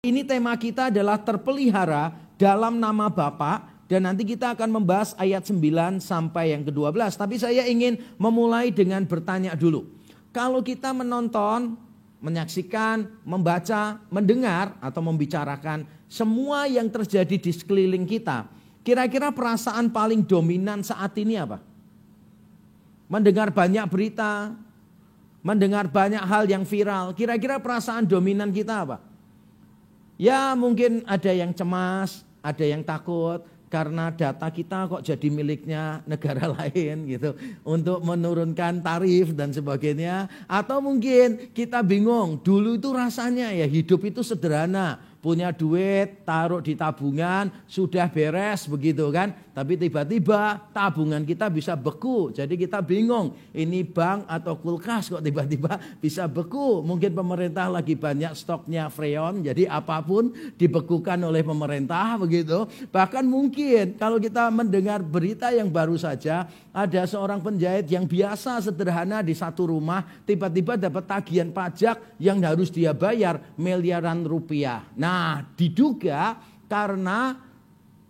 Ini tema kita adalah terpelihara dalam nama Bapa. Dan nanti kita akan membahas ayat 9 sampai yang ke-12. Tapi saya ingin memulai dengan bertanya dulu. Kalau kita menonton, menyaksikan, membaca, mendengar atau membicarakan semua yang terjadi di sekeliling kita, kira-kira perasaan paling dominan saat ini apa? Mendengar banyak berita, mendengar banyak hal yang viral, kira-kira perasaan dominan kita apa? Ya mungkin ada yang cemas, ada yang takut. Karena data kita kok jadi miliknya negara lain gitu. Untuk menurunkan tarif dan sebagainya. Atau mungkin kita bingung. Dulu itu rasanya ya hidup itu sederhana. Punya duit, taruh di tabungan, sudah beres begitu kan. Tapi tiba-tiba tabungan kita bisa beku. Jadi kita bingung. Ini bank atau kulkas kok tiba-tiba bisa beku. Mungkin pemerintah lagi banyak stoknya freon. Jadi apapun dibekukan oleh pemerintah begitu. Bahkan mungkin kalau kita mendengar berita yang baru saja. Ada seorang penjahit yang biasa sederhana di satu rumah. Tiba-tiba dapat tagihan pajak yang harus dia bayar miliaran rupiah. Nah, diduga karena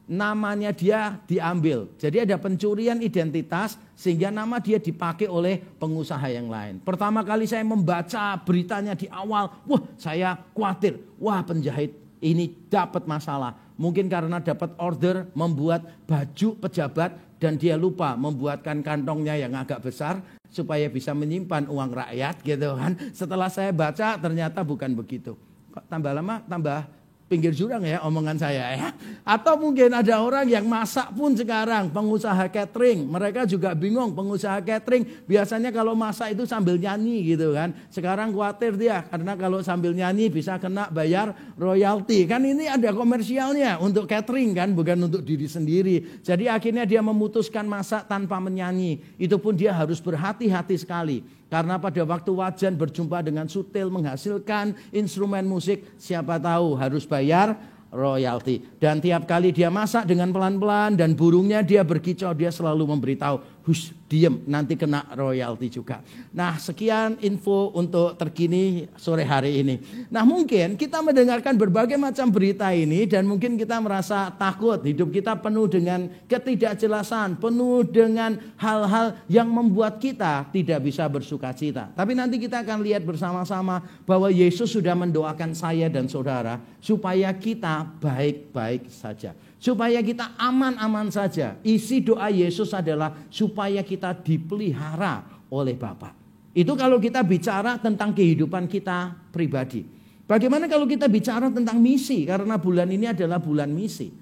namanya dia diambil. Jadi ada pencurian identitas sehingga nama dia dipakai oleh pengusaha yang lain. Pertama kali saya membaca beritanya di awal, wah saya khawatir. Wah penjahit ini dapat masalah. Mungkin karena dapat order membuat baju pejabat dan dia lupa membuatkan kantongnya yang agak besar supaya bisa menyimpan uang rakyat gitu kan. Setelah saya baca ternyata bukan begitu. Kok tambah lama tambah pinggir jurang ya omongan saya ya. Atau mungkin ada orang yang masak pun sekarang, pengusaha catering. Mereka juga bingung, pengusaha catering biasanya kalau masak itu sambil nyanyi gitu kan. Sekarang khawatir dia karena kalau sambil nyanyi bisa kena bayar royalti. Kan ini ada komersialnya untuk catering kan, bukan untuk diri sendiri. Jadi akhirnya dia memutuskan masak tanpa menyanyi. Itu pun dia harus berhati-hati sekali. Karena pada waktu wajan berjumpa dengan sutil menghasilkan instrumen musik, siapa tahu harus bayar royalti. Dan tiap kali dia masak dengan pelan-pelan dan burungnya dia berkicau, dia selalu memberitahu, hush, diem, nanti kena royalti juga. Nah sekian info untuk terkini sore hari ini. Nah mungkin kita mendengarkan berbagai macam berita ini dan mungkin kita merasa takut. Hidup kita penuh dengan ketidakjelasan, penuh dengan hal-hal yang membuat kita tidak bisa bersuka cita. Tapi nanti kita akan lihat bersama-sama bahwa Yesus sudah mendoakan saya dan saudara supaya kita baik-baik saja. Supaya kita aman-aman saja. Isi doa Yesus adalah supaya kita dipelihara oleh Bapa. Itu kalau kita bicara tentang kehidupan kita pribadi. Bagaimana kalau kita bicara tentang misi? Karena bulan ini adalah bulan misi.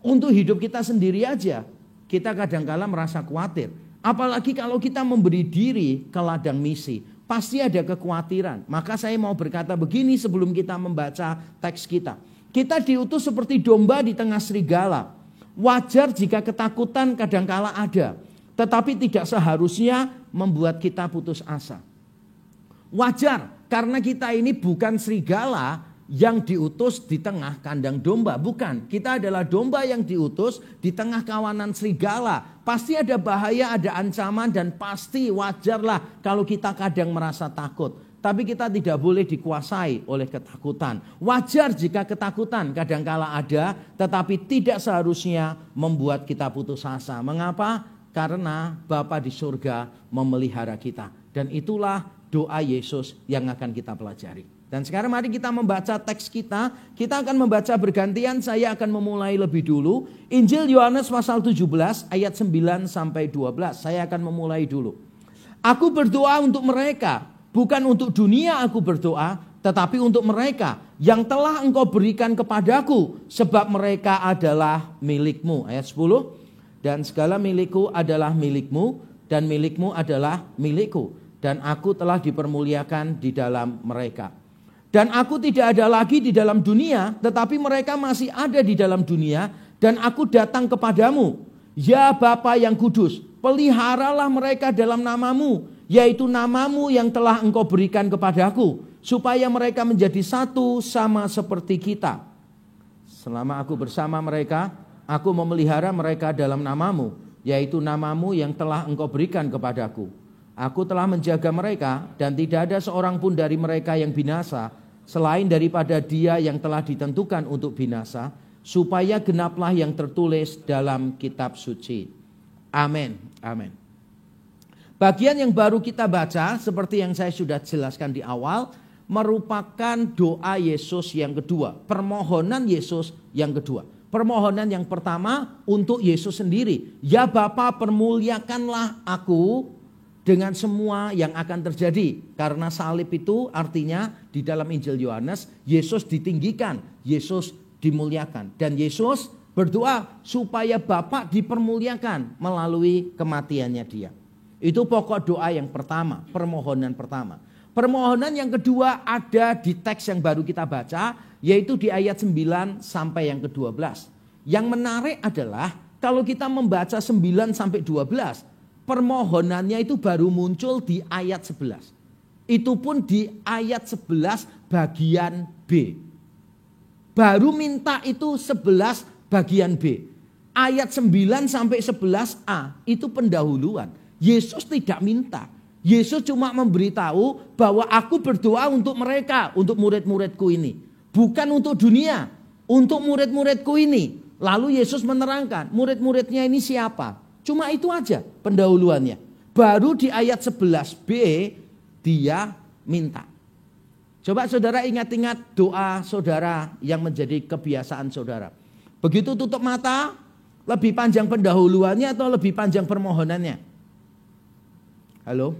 Untuk hidup kita sendiri aja, kita kadang-kala merasa khawatir. Apalagi kalau kita memberi diri ke ladang misi. Pasti ada kekhawatiran. Maka saya mau berkata begini sebelum kita membaca teks kita. Kita diutus seperti domba di tengah serigala. Wajar jika ketakutan kadangkala ada. Tetapi tidak seharusnya membuat kita putus asa. Wajar karena kita ini bukan serigala yang diutus di tengah kandang domba. Bukan, kita adalah domba yang diutus di tengah kawanan serigala. Pasti ada bahaya, ada ancaman dan pasti wajarlah kalau kita kadang merasa takut. Tapi kita tidak boleh dikuasai oleh ketakutan. Wajar jika ketakutan kadangkala ada, tetapi tidak seharusnya membuat kita putus asa. Mengapa? Karena Bapa di surga memelihara kita. Dan itulah doa Yesus yang akan kita pelajari. Dan sekarang mari kita membaca teks kita. Kita akan membaca bergantian, saya akan memulai lebih dulu. Injil Yohanes pasal 17 ayat 9 sampai 12. Saya akan memulai dulu. Aku berdoa untuk mereka. Bukan untuk dunia aku berdoa, tetapi untuk mereka yang telah engkau berikan kepadaku. Sebab mereka adalah milikmu. Ayat 10. Dan segala milikku adalah milikmu, dan milikmu adalah milikku. Dan aku telah dipermuliakan di dalam mereka. Dan aku tidak ada lagi di dalam dunia, tetapi mereka masih ada di dalam dunia. Dan aku datang kepadamu. Ya Bapa yang kudus, peliharalah mereka dalam namamu. Yaitu namamu yang telah engkau berikan kepadaku. Supaya mereka menjadi satu sama seperti kita. Selama aku bersama mereka, aku memelihara mereka dalam namamu. Yaitu namamu yang telah engkau berikan kepadaku. Aku telah menjaga mereka dan tidak ada seorang pun dari mereka yang binasa. selain daripada dia yang telah ditentukan untuk binasa, supaya genaplah yang tertulis dalam kitab suci. Amin. Amin. Bagian yang baru kita baca, seperti yang saya sudah jelaskan di awal, merupakan doa Yesus yang kedua, permohonan Yesus yang kedua. Permohonan yang pertama untuk Yesus sendiri. Ya Bapa, permuliakanlah aku dengan semua yang akan terjadi. Karena salib itu artinya di dalam Injil Yohanes, Yesus ditinggikan, Yesus dimuliakan. Dan Yesus berdoa supaya Bapa dipermuliakan melalui kematiannya dia. Itu pokok doa yang pertama, permohonan pertama. Permohonan yang kedua ada di teks yang baru kita baca, yaitu di ayat 9 sampai yang ke-12. Yang menarik adalah kalau kita membaca 9 sampai 12, permohonannya itu baru muncul di ayat 11. Itu pun di ayat 11 bagian B. Baru minta itu 11 bagian B. Ayat 9 sampai 11a itu pendahuluan. Yesus tidak minta. Yesus cuma memberitahu bahwa aku berdoa untuk mereka, untuk murid-muridku ini. Bukan untuk dunia, untuk murid-muridku ini. Lalu Yesus menerangkan murid-muridnya ini siapa. Cuma itu aja pendahuluannya. Baru di ayat 11b dia minta. Coba saudara ingat-ingat doa saudara yang menjadi kebiasaan saudara. Begitu tutup mata, lebih panjang pendahuluannya atau lebih panjang permohonannya? Halo?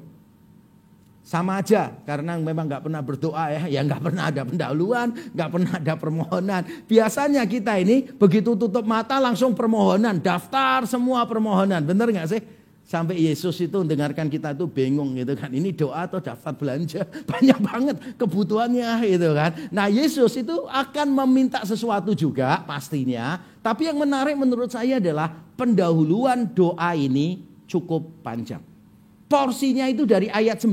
Sama aja, karena memang gak pernah berdoa ya gak pernah ada pendahuluan, gak pernah ada permohonan. Biasanya kita ini begitu tutup mata langsung permohonan, daftar semua permohonan, bener gak sih? Sampai Yesus itu mendengarkan kita itu bingung gitu kan, ini doa atau daftar belanja, banyak banget kebutuhannya gitu kan. Nah Yesus itu akan meminta sesuatu juga pastinya, tapi yang menarik menurut saya adalah pendahuluan doa ini cukup panjang. Porsinya itu dari ayat 9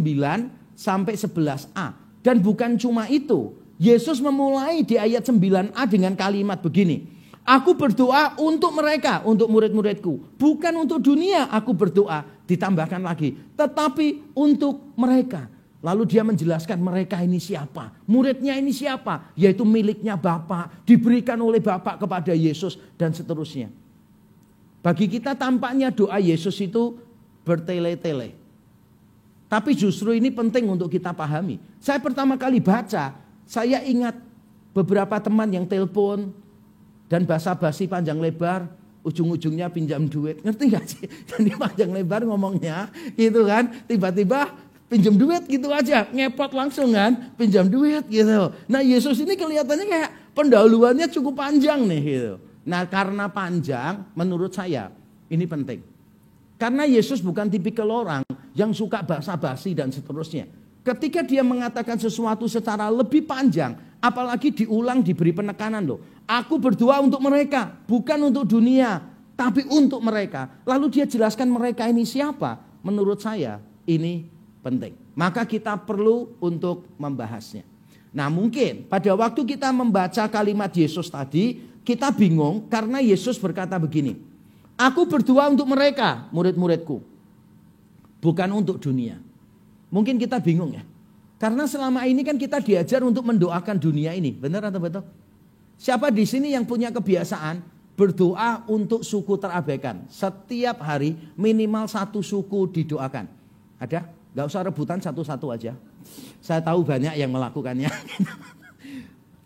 sampai 11a. Dan bukan cuma itu. Yesus memulai di ayat 9a dengan kalimat begini. Aku berdoa untuk mereka, untuk murid-muridku. Bukan untuk dunia aku berdoa. Ditambahkan lagi. Tetapi untuk mereka. Lalu dia menjelaskan mereka ini siapa. Muridnya ini siapa. Yaitu miliknya Bapa. Diberikan oleh Bapa kepada Yesus dan seterusnya. Bagi kita tampaknya doa Yesus itu bertele-tele. Tapi justru ini penting untuk kita pahami. Saya pertama kali baca, saya ingat beberapa teman yang telepon dan basa-basi panjang lebar, ujung-ujungnya pinjam duit. Ngerti gak sih? Jadi panjang lebar ngomongnya gitu kan, tiba-tiba pinjam duit gitu aja, ngepot langsung kan, pinjam duit gitu. Nah Yesus ini kelihatannya kayak pendahuluannya cukup panjang nih gitu. Nah karena panjang menurut saya ini penting. Karena Yesus bukan tipikal orang yang suka basa-basi dan seterusnya. Ketika dia mengatakan sesuatu secara lebih panjang, apalagi diulang diberi penekanan loh. Aku berdoa untuk mereka, bukan untuk dunia, tapi untuk mereka. Lalu dia jelaskan mereka ini siapa. Menurut saya ini penting. Maka kita perlu untuk membahasnya. Nah mungkin pada waktu kita membaca kalimat Yesus tadi, kita bingung karena Yesus berkata begini. Aku berdoa untuk mereka, murid-muridku. Bukan untuk dunia. Mungkin kita bingung ya. Karena selama ini kan kita diajar untuk mendoakan dunia ini. Benar atau betul? Siapa di sini yang punya kebiasaan berdoa untuk suku terabaikan? Setiap hari minimal satu suku didoakan. Ada? Gak usah rebutan satu-satu aja. Saya tahu banyak yang melakukannya.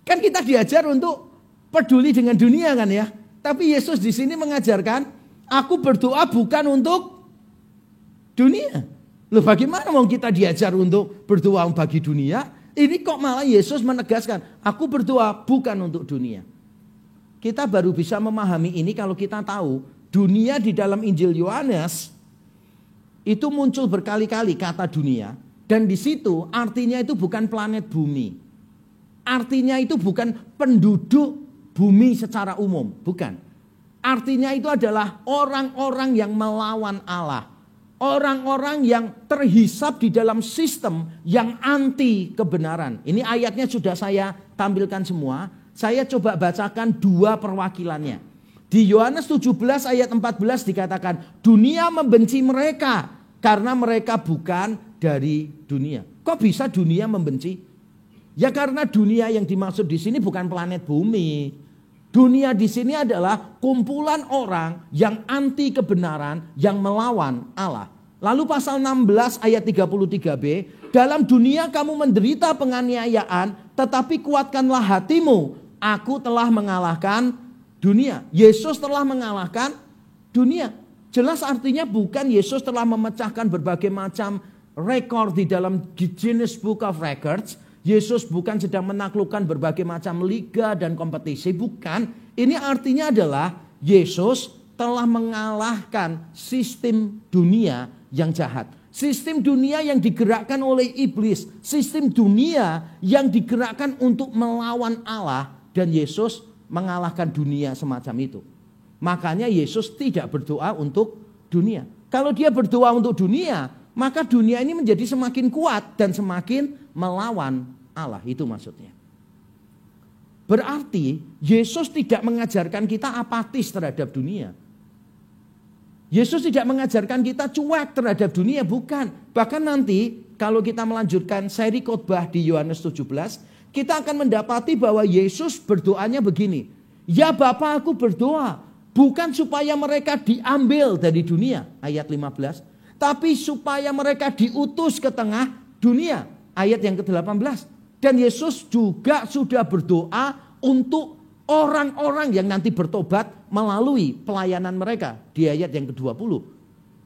Kan kita diajar untuk peduli dengan dunia kan ya. Tapi Yesus di sini mengajarkan, aku berdoa bukan untuk dunia. Loh bagaimana mau kita diajar untuk berdoa bagi dunia? Ini kok malah Yesus menegaskan, aku berdoa bukan untuk dunia. Kita baru bisa memahami ini kalau kita tahu, dunia di dalam Injil Yohanes, itu muncul berkali-kali kata dunia. Dan di situ artinya itu bukan planet bumi. Artinya itu bukan penduduk bumi secara umum, bukan. Artinya itu adalah orang-orang yang melawan Allah. Orang-orang yang terhisap di dalam sistem yang anti kebenaran. Ini ayatnya sudah saya tampilkan semua. Saya coba bacakan dua perwakilannya. Di Yohanes 17 ayat 14 dikatakan, dunia membenci mereka karena mereka bukan dari dunia. Kok bisa dunia membenci? Ya karena dunia yang dimaksud di sini bukan planet bumi. Dunia di sini adalah kumpulan orang yang anti kebenaran, yang melawan Allah. Lalu pasal 16 ayat 33b, dalam dunia kamu menderita penganiayaan, tetapi kuatkanlah hatimu. Aku telah mengalahkan dunia. Yesus telah mengalahkan dunia. Jelas artinya bukan Yesus telah memecahkan berbagai macam rekor di dalam Guinness Book of Records. Yesus bukan sedang menaklukkan berbagai macam liga dan kompetisi. Bukan. Ini artinya adalah Yesus telah mengalahkan sistem dunia yang jahat. Sistem dunia yang digerakkan oleh iblis. Sistem dunia yang digerakkan untuk melawan Allah. Dan Yesus mengalahkan dunia semacam itu. Makanya Yesus tidak berdoa untuk dunia. Kalau dia berdoa untuk dunia, maka dunia ini menjadi semakin kuat dan semakin melawan Allah. Itu maksudnya. Berarti Yesus tidak mengajarkan kita apatis terhadap dunia. Yesus tidak mengajarkan kita cuek terhadap dunia, bukan. Bahkan nanti kalau kita melanjutkan seri khotbah di Yohanes 17, kita akan mendapati bahwa Yesus berdoanya begini. Ya Bapa, aku berdoa bukan supaya mereka diambil dari dunia, ayat 15. Tapi supaya mereka diutus ke tengah dunia, ayat yang ke-18. Dan Yesus juga sudah berdoa untuk orang-orang yang nanti bertobat melalui pelayanan mereka di ayat yang ke-20.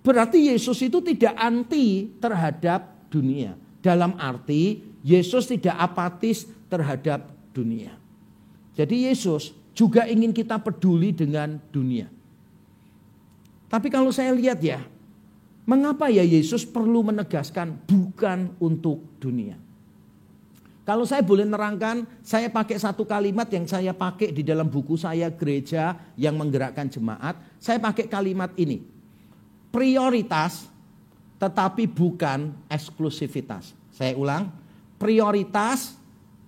Berarti Yesus itu tidak anti terhadap dunia. Dalam arti Yesus tidak apatis terhadap dunia. Jadi Yesus juga ingin kita peduli dengan dunia. Tapi kalau saya lihat ya, mengapa ya Yesus perlu menegaskan bukan untuk dunia? Kalau saya boleh nerangkan, saya pakai satu kalimat yang saya pakai di dalam buku saya Gereja yang Menggerakkan Jemaat. Saya pakai kalimat ini. Prioritas tetapi bukan eksklusivitas. Saya ulang. Prioritas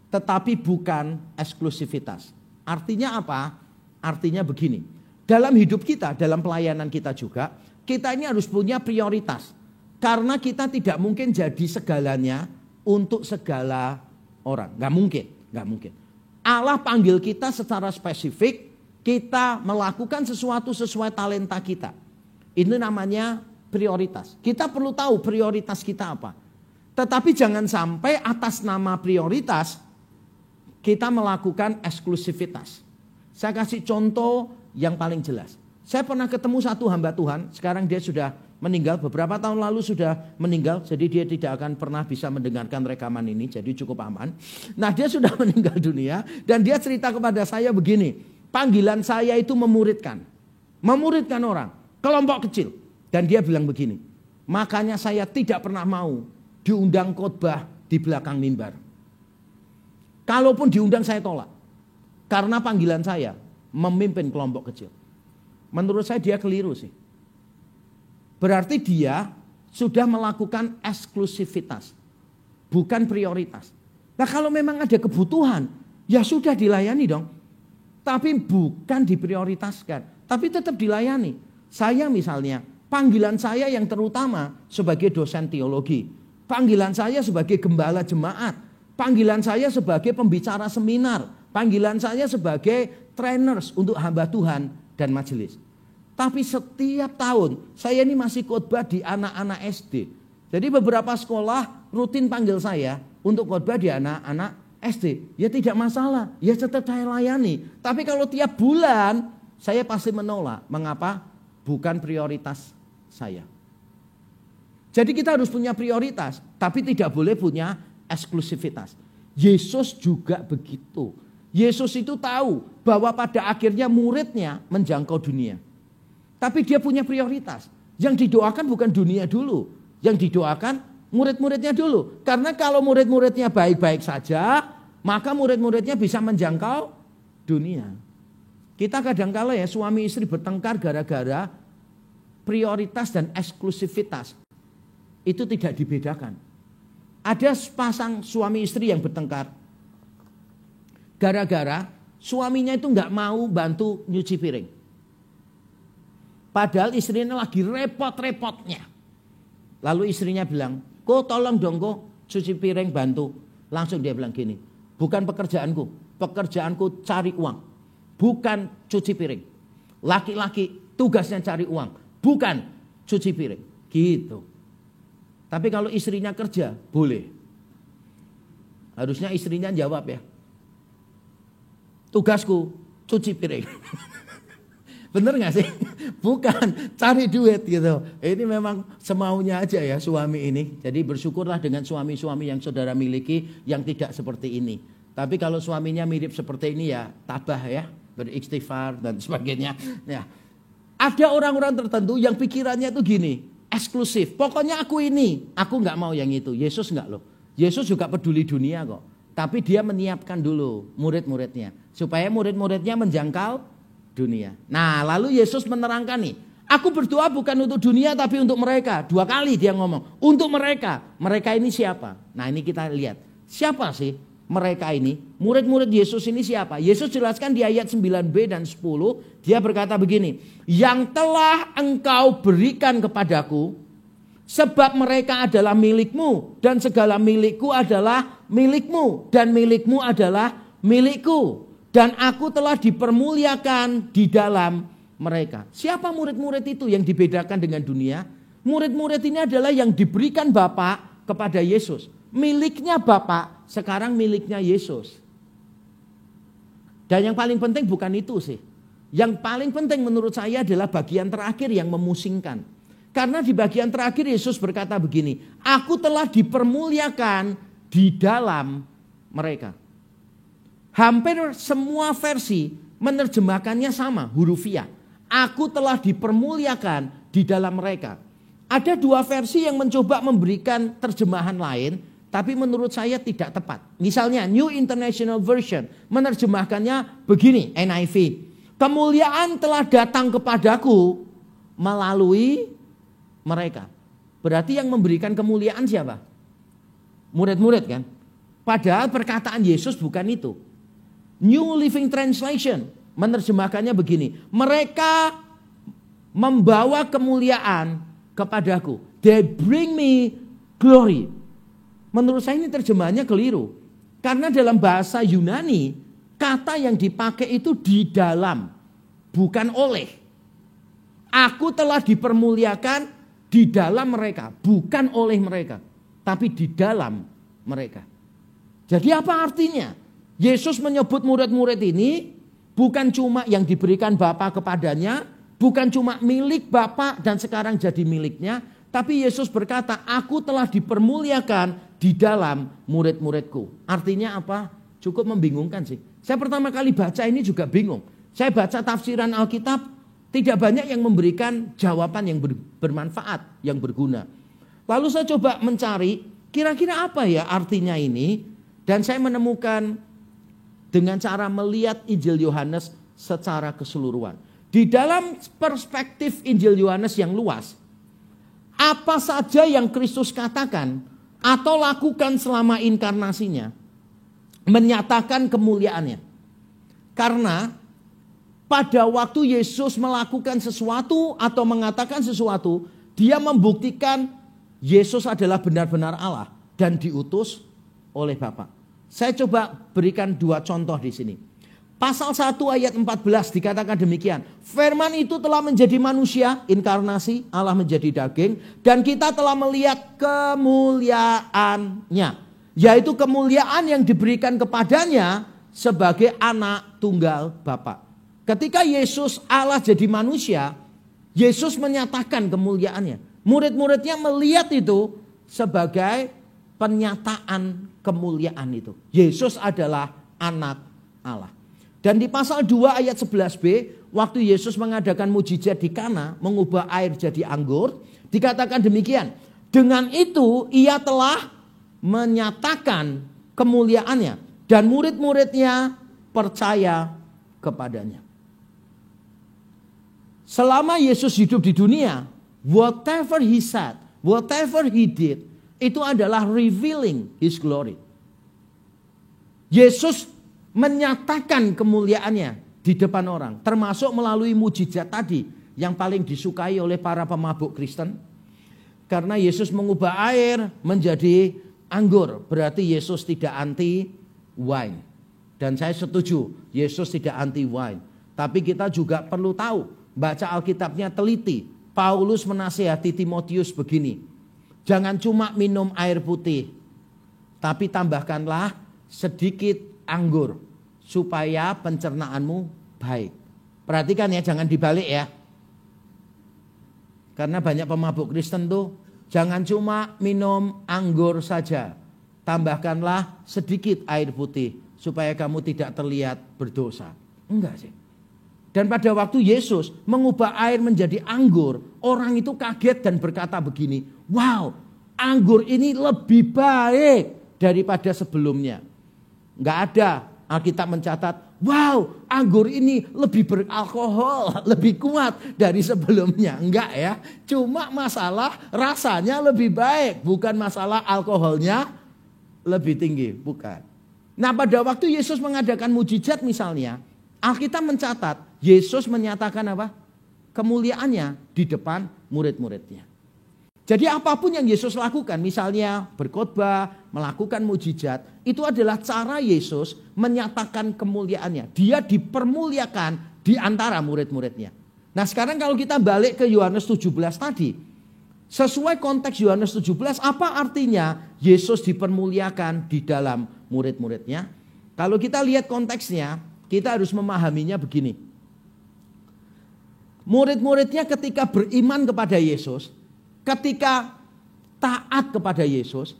tetapi bukan eksklusivitas. Artinya apa? Artinya begini. Dalam hidup kita, dalam pelayanan kita juga, kita ini harus punya prioritas. Karena kita tidak mungkin jadi segalanya untuk segala orang. Gak mungkin. Allah panggil kita secara spesifik, kita melakukan sesuatu sesuai talenta kita. Ini namanya prioritas. Kita perlu tahu prioritas kita apa. Tetapi jangan sampai atas nama prioritas kita melakukan eksklusivitas. Saya kasih contoh yang paling jelas. Saya pernah ketemu satu hamba Tuhan, sekarang dia sudah meninggal, beberapa tahun lalu sudah meninggal, jadi dia tidak akan pernah bisa mendengarkan rekaman ini, jadi cukup aman. Nah, dia sudah meninggal dunia dan dia cerita kepada saya begini, panggilan saya itu memuridkan orang, kelompok kecil. Dan dia bilang begini, makanya saya tidak pernah mau diundang khotbah di belakang mimbar. Kalaupun diundang saya tolak, karena panggilan saya memimpin kelompok kecil. Menurut saya dia keliru sih. Berarti dia sudah melakukan eksklusivitas, bukan prioritas. Nah kalau memang ada kebutuhan, ya sudah dilayani dong. Tapi bukan diprioritaskan, tapi tetap dilayani. Saya misalnya, panggilan saya yang terutama sebagai dosen teologi. Panggilan saya sebagai gembala jemaat. Panggilan saya sebagai pembicara seminar. Panggilan saya sebagai trainers untuk hamba Tuhan dan majelis. Tapi setiap tahun saya ini masih khotbah di anak-anak SD. Jadi beberapa sekolah rutin panggil saya untuk khotbah di anak-anak SD. Ya tidak masalah, ya tetap saya layani. Tapi kalau tiap bulan saya pasti menolak. Mengapa? Bukan prioritas saya. Jadi kita harus punya prioritas, tapi tidak boleh punya eksklusivitas. Yesus juga begitu. Yesus itu tahu bahwa pada akhirnya muridnya menjangkau dunia. Tapi dia punya prioritas. Yang didoakan bukan dunia dulu. Yang didoakan murid-muridnya dulu. Karena kalau murid-muridnya baik-baik saja, maka murid-muridnya bisa menjangkau dunia. Kita kadang-kala ya suami istri bertengkar gara-gara prioritas dan eksklusivitas. Itu tidak dibedakan. Ada sepasang suami istri yang bertengkar. Gara-gara suaminya itu nggak mau bantu nyuci piring. Padahal istrinya lagi repot-repotnya. Lalu istrinya bilang, kok tolong dong kok cuci piring bantu. Langsung dia bilang gini, bukan pekerjaanku. Pekerjaanku cari uang, bukan cuci piring. Laki-laki tugasnya cari uang, bukan cuci piring. Gitu. Tapi kalau istrinya kerja, boleh. Harusnya istrinya jawab ya. Tugasku cuci piring. Bener gak sih? Bukan cari duit gitu. Ini memang semaunya aja ya suami ini. Jadi bersyukurlah dengan suami-suami yang saudara miliki yang tidak seperti ini. Tapi kalau suaminya mirip seperti ini ya tabah ya. Beristighfar dan sebagainya. Ya. Ada orang-orang tertentu yang pikirannya itu gini. Eksklusif. Pokoknya aku ini. Aku gak mau yang itu. Yesus gak loh. Yesus juga peduli dunia kok. Tapi dia menyiapkan dulu murid-muridnya. Supaya murid-muridnya menjangkau dunia. Nah lalu Yesus menerangkan nih. Aku berdoa bukan untuk dunia tapi untuk mereka. 2 kali dia ngomong. Untuk mereka. Mereka ini siapa? Nah ini kita lihat. Siapa sih mereka ini? Murid-murid Yesus ini siapa? Yesus jelaskan di ayat 9b dan 10. Dia berkata begini. Yang telah engkau berikan kepadaku. Sebab mereka adalah milikmu. Dan segala milikku adalah milikmu. Dan milikmu adalah milikku. Dan aku telah dipermuliakan di dalam mereka. Siapa murid-murid itu yang dibedakan dengan dunia? Murid-murid ini adalah yang diberikan Bapa kepada Yesus. Miliknya Bapa, sekarang miliknya Yesus. Dan yang paling penting bukan itu sih. Yang paling penting menurut saya adalah bagian terakhir yang memusingkan. Karena di bagian terakhir Yesus berkata begini. Aku telah dipermuliakan di dalam mereka. Hampir semua versi menerjemahkannya sama, hurufiah. Aku telah dipermuliakan di dalam mereka. Ada 2 versi yang mencoba memberikan terjemahan lain, tapi menurut saya tidak tepat. Misalnya New International Version menerjemahkannya begini, NIV. Kemuliaan telah datang kepadaku melalui mereka. Berarti yang memberikan kemuliaan siapa? Murid-murid kan? Padahal perkataan Yesus bukan itu. New Living Translation menerjemahkannya begini. Mereka membawa kemuliaan kepadaku. They bring me glory. Menurut saya ini terjemahannya keliru. Karena dalam bahasa Yunani, kata yang dipakai itu di dalam, bukan oleh. Aku telah dipermuliakan di dalam mereka, bukan oleh mereka, tapi di dalam mereka. Jadi apa artinya? Yesus menyebut murid-murid ini bukan cuma yang diberikan Bapa kepadanya, bukan cuma milik Bapa dan sekarang jadi miliknya, tapi Yesus berkata, aku telah dipermuliakan di dalam murid-muridku. Artinya apa? Cukup membingungkan sih. Saya pertama kali baca ini juga bingung. Saya baca tafsiran Alkitab, tidak banyak yang memberikan jawaban yang bermanfaat, yang berguna. Lalu saya coba mencari, kira-kira apa ya artinya ini? Dan saya menemukan dengan cara melihat Injil Yohanes secara keseluruhan. Di dalam perspektif Injil Yohanes yang luas, apa saja yang Kristus katakan atau lakukan selama inkarnasinya, menyatakan kemuliaannya. Karena pada waktu Yesus melakukan sesuatu atau mengatakan sesuatu, dia membuktikan Yesus adalah benar-benar Allah dan diutus oleh Bapa. Saya coba berikan 2 contoh di sini. Pasal 1 ayat 14 dikatakan demikian. Firman itu telah menjadi manusia, inkarnasi, Allah menjadi daging. Dan kita telah melihat kemuliaannya. Yaitu kemuliaan yang diberikan kepadanya sebagai anak tunggal Bapa. Ketika Yesus Allah jadi manusia, Yesus menyatakan kemuliaannya. Murid-muridnya melihat itu sebagai penyataan kemuliaan itu. Yesus adalah anak Allah. Dan di pasal 2 ayat 11b, waktu Yesus mengadakan mujizat di Kana, mengubah air jadi anggur, dikatakan demikian. Dengan itu ia telah menyatakan kemuliaannya dan murid-muridnya percaya kepadanya. Selama Yesus hidup di dunia, whatever he said, whatever he did, itu adalah revealing his glory. Yesus menyatakan kemuliaannya di depan orang, termasuk melalui mujizat tadi yang paling disukai oleh para pemabuk Kristen. Karena Yesus mengubah air menjadi anggur, berarti Yesus tidak anti wine. Dan saya setuju, Yesus tidak anti wine. Tapi kita juga perlu tahu, baca Alkitabnya teliti. Paulus menasihati Timotius begini, jangan cuma minum air putih, tapi tambahkanlah sedikit anggur supaya pencernaanmu baik. Perhatikan ya, jangan dibalik ya. Karena banyak pemabuk Kristen tuh, jangan cuma minum anggur saja, tambahkanlah sedikit air putih supaya kamu tidak terlihat berdosa. Enggak sih. Dan pada waktu Yesus mengubah air menjadi anggur, orang itu kaget dan berkata begini, wow, anggur ini lebih baik daripada sebelumnya. Enggak ada Alkitab mencatat, wow, anggur ini lebih beralkohol, lebih kuat dari sebelumnya. Enggak ya, cuma masalah rasanya lebih baik, bukan masalah alkoholnya lebih tinggi, bukan. Nah, pada waktu Yesus mengadakan mujizat misalnya, Alkitab mencatat Yesus menyatakan apa? Kemuliaannya di depan murid-muridnya. Jadi apapun yang Yesus lakukan, misalnya berkhotbah, melakukan mujizat, itu adalah cara Yesus menyatakan kemuliaannya. Dia dipermuliakan di antara murid-muridnya. Nah, sekarang kalau kita balik ke Yohanes 17 tadi, sesuai konteks Yohanes 17, apa artinya Yesus dipermuliakan di dalam murid-muridnya? Kalau kita lihat konteksnya, kita harus memahaminya begini. Murid-muridnya ketika beriman kepada Yesus, ketika taat kepada Yesus,